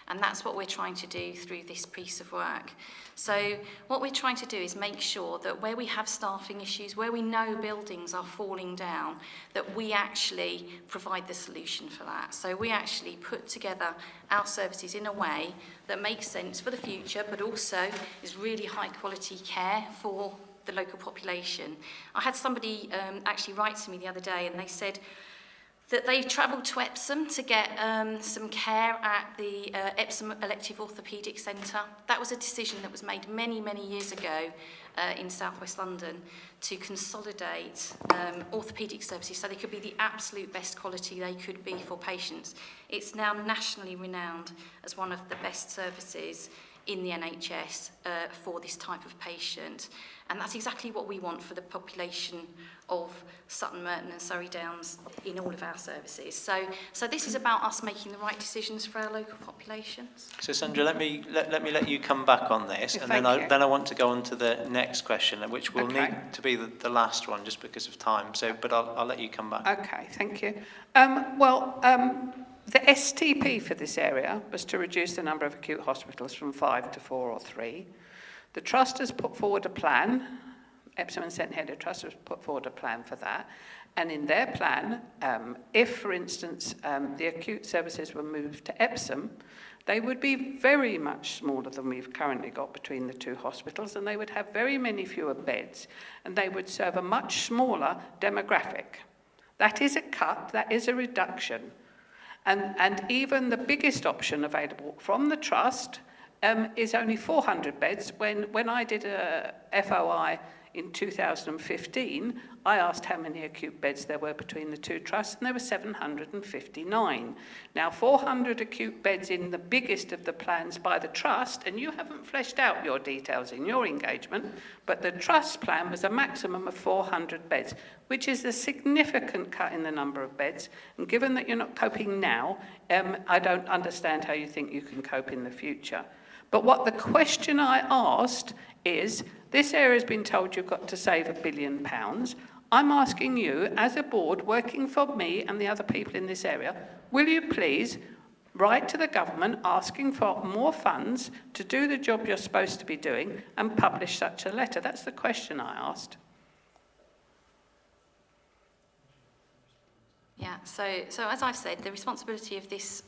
And that's what we're trying to do through this piece of work. So what we're trying to do is make sure that where we have staffing issues, where we know buildings are falling down, that we actually provide the solution for that. So we actually put together our services in a way that makes sense for the future, but also is really high quality care for the local population. I had somebody actually write to me the other day, and they said that they travelled to Epsom to get some care at the Epsom Elective Orthopaedic Centre. That was a decision that was made many, many years ago in southwest London to consolidate orthopaedic services so they could be the absolute best quality they could be for patients. It's now nationally renowned as one of the best services in the NHS for this type of patient. And that's exactly what we want for the population of Sutton, Merton and Surrey Downs in all of our services. So this is about us making the right decisions for our local populations. So Sandra, let me let you come back on this, and then I want to go on to the next question, which will need to be the last one just because of time. So, but I'll let you come back. Okay, thank you. The STP for this area was to reduce the number of acute hospitals from 5 to 4 or 3. The Trust has put forward a plan, Epsom and St Helier Trust has put forward a plan for that. And in their plan, if, for instance, the acute services were moved to Epsom, they would be very much smaller than we've currently got between the two hospitals, and they would have very many fewer beds, and they would serve a much smaller demographic. That is a cut, that is a reduction. And even the biggest option available from the Trust is only 400 beds. When I did a FOI in 2015, I asked how many acute beds there were between the two trusts, and there were 759. Now, 400 acute beds in the biggest of the plans by the trust, and you haven't fleshed out your details in your engagement, but the trust plan was a maximum of 400 beds, which is a significant cut in the number of beds. And given that you're not coping now, I don't understand how you think you can cope in the future. But what the question I asked is, this area has been told you've got to save £1 billion. I'm asking you, as a board working for me and the other people in this area, will you please write to the government asking for more funds to do the job you're supposed to be doing and publish such a letter? That's the question I asked. Yeah, so as I've said, the responsibility of this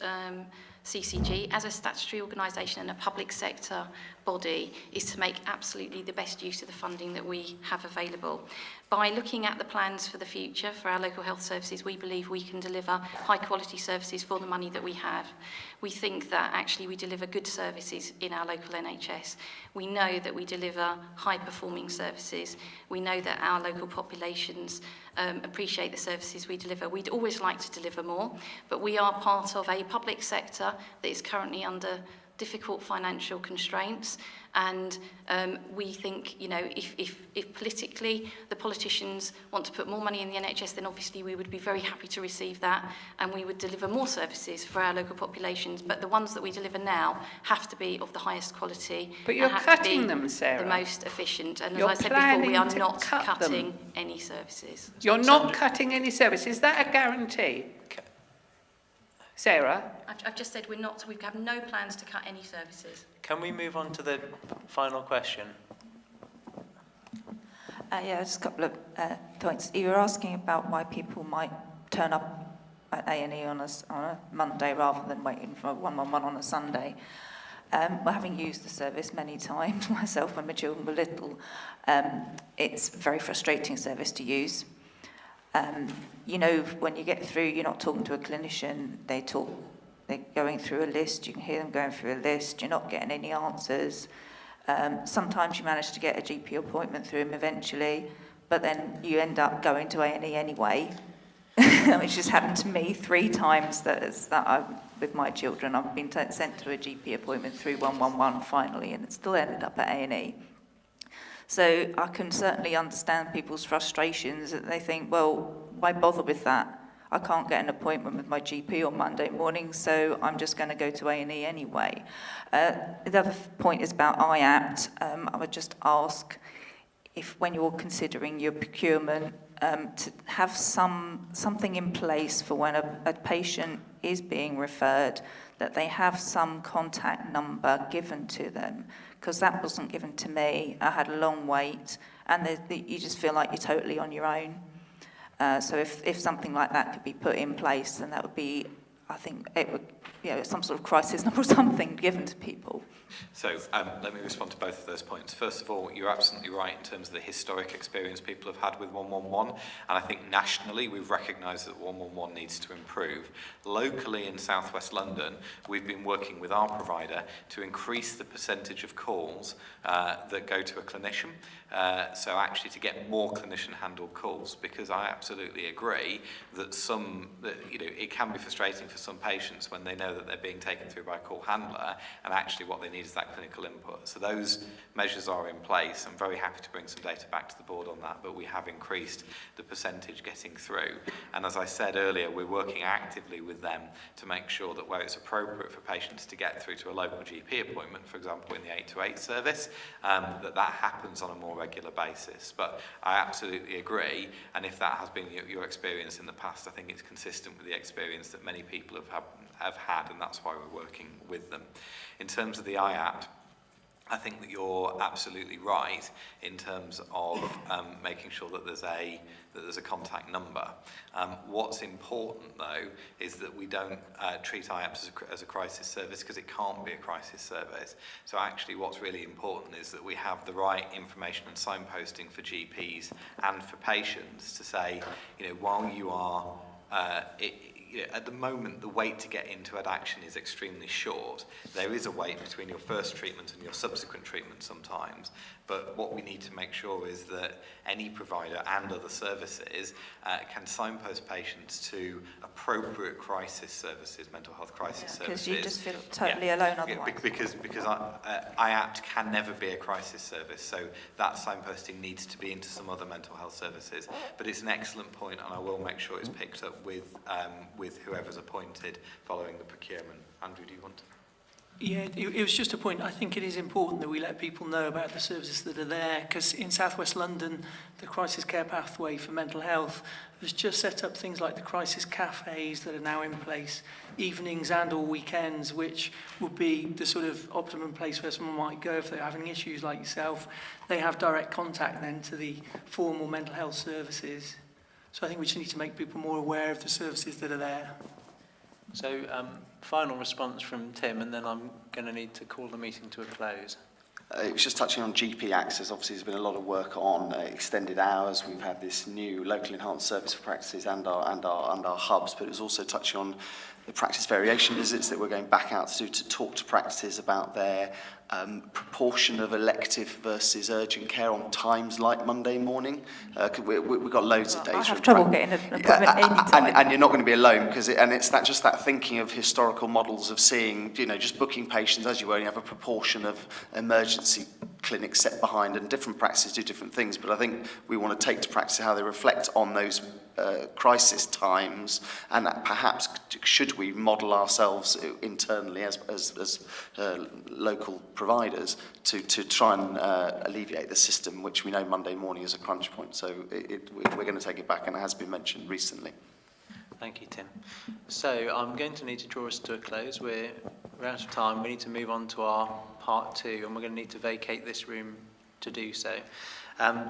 CCG as a statutory organisation and a public sector body is to make absolutely the best use of the funding that we have available. By looking at the plans for the future for our local health services, we believe we can deliver high quality services for the money that we have. We think that actually we deliver good services in our local NHS. We know that we deliver high performing services. We know that our local populations appreciate the services we deliver. We'd always like to deliver more, but we are part of a public sector that is currently under difficult financial constraints, and we think, you know, if politically the politicians want to put more money in the NHS, then obviously we would be very happy to receive that, and we would deliver more services for our local populations. But the ones that we deliver now have to be of the highest quality. But you're have cutting to be them, Sarah. The most efficient. And You're as I said before, we are planning to not cut cutting them. any services. You're not cutting any service. Is that a guarantee? Sarah? I've just said we have no plans to cut any services. Can we move on to the final question? Yeah, just a couple of points. You were asking about why people might turn up at A&E on a Monday rather than waiting for a 111 on a Sunday. Well, having used the service many times myself when my children were little, it's a very frustrating service to use. You know, when you get through, you're not talking to a clinician, they're going through a list, you can hear them going through a list, you're not getting any answers. Sometimes you manage to get a GP appointment through them eventually, but then you end up going to A&E anyway, which has happened to me 3 times with my children. I've been sent to a GP appointment through 111 finally, and it still ended up at A&E. So I can certainly understand people's frustrations that they think, well, why bother with that? I can't get an appointment with my GP on Monday morning, so I'm just going to go to A&E anyway. The other point is about IAPT. I would just ask if when you're considering your procurement, to have something in place for when a patient is being referred, that they have some contact number given to them, because that wasn't given to me. I had a long wait, and you just feel like you're totally on your own. So if something like that could be put in place, then that would be, I think, it would, some sort of crisis number or something given to people. So let me respond to both of those points. First of all, you're absolutely right in terms of the historic experience people have had with 111, and I think nationally we've recognised that 111 needs to improve. Locally in South West London, we've been working with our provider to increase the percentage of calls that go to a clinician, so actually to get more clinician-handled calls, because I absolutely agree that it can be frustrating for some patients when they know that they're being taken through by a call handler, and actually what they need is that clinical input. So those measures are in place. I'm very happy to bring some data back to the board on that, but we have increased the percentage getting through. And as I said earlier, we're working actively with them to make sure that where it's appropriate for patients to get through to a local GP appointment, for example in the 8 to 8 service, that happens on a more regular basis. But I absolutely agree, and if that has been your experience in the past, I think it's consistent with the experience that many people have had, and that's why we're working with them. In terms of the IAPT, I think that you're absolutely right in terms of making sure that there's a contact number. What's important, though, is that we don't treat IAPT as a crisis service, because it can't be a crisis service. So actually what's really important is that we have the right information and signposting for GPs and for patients to say, while you are at the moment, the wait to get into action is extremely short. There is a wait between your first treatment and your subsequent treatment sometimes, but what we need to make sure is that any provider and other services can signpost patients to appropriate crisis services, mental health crisis services. Because you just feel totally alone otherwise. Because IAPT can never be a crisis service, so that signposting needs to be into some other mental health services. But it's an excellent point, and I will make sure it's picked up with whoever's appointed following the procurement. Andrew, do you want to? Yeah, it was just a point. I think it is important that we let people know about the services that are there, because in South West London, the crisis care pathway for mental health has just set up things like the crisis cafes that are now in place, evenings and or weekends, which would be the sort of optimum place where someone might go if they're having issues like yourself. They have direct contact then to the formal mental health services. So I think we just need to make people more aware of the services that are there. So, final response from Tim, and then I'm going to need to call the meeting to a close. It was just touching on GP access. Obviously, there's been a lot of work on extended hours. We've had this new local enhanced service for practices and our hubs, but it was also touching on the practice variation visits that we're going back out to talk to practices about their proportion of elective versus urgent care on times like Monday morning. We've got loads of data. I have trouble getting an appointment any time. And you're not going to be alone, because it's just that thinking of historical models of seeing, just booking patients as you only have a proportion of emergency clinics set behind, and different practices do different things. But I think we want to take to practice how they reflect on those crisis times, and that perhaps should we model ourselves internally as local providers to try and alleviate the system, which we know Monday morning is a crunch point. So we're going to take it back, and it has been mentioned recently. Thank you, Tim. So I'm going to need to draw us to a close. We're out of time. We need to move on to our part 2, and we're going to need to vacate this room to do so.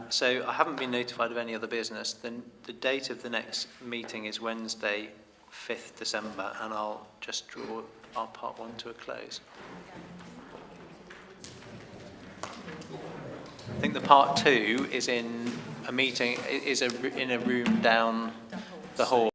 So I haven't been notified of any other business. The date of the next meeting is Wednesday, 5th December, and I'll just draw our part 1 to a close. I think the part 2 is in a meeting, in a room down the hall.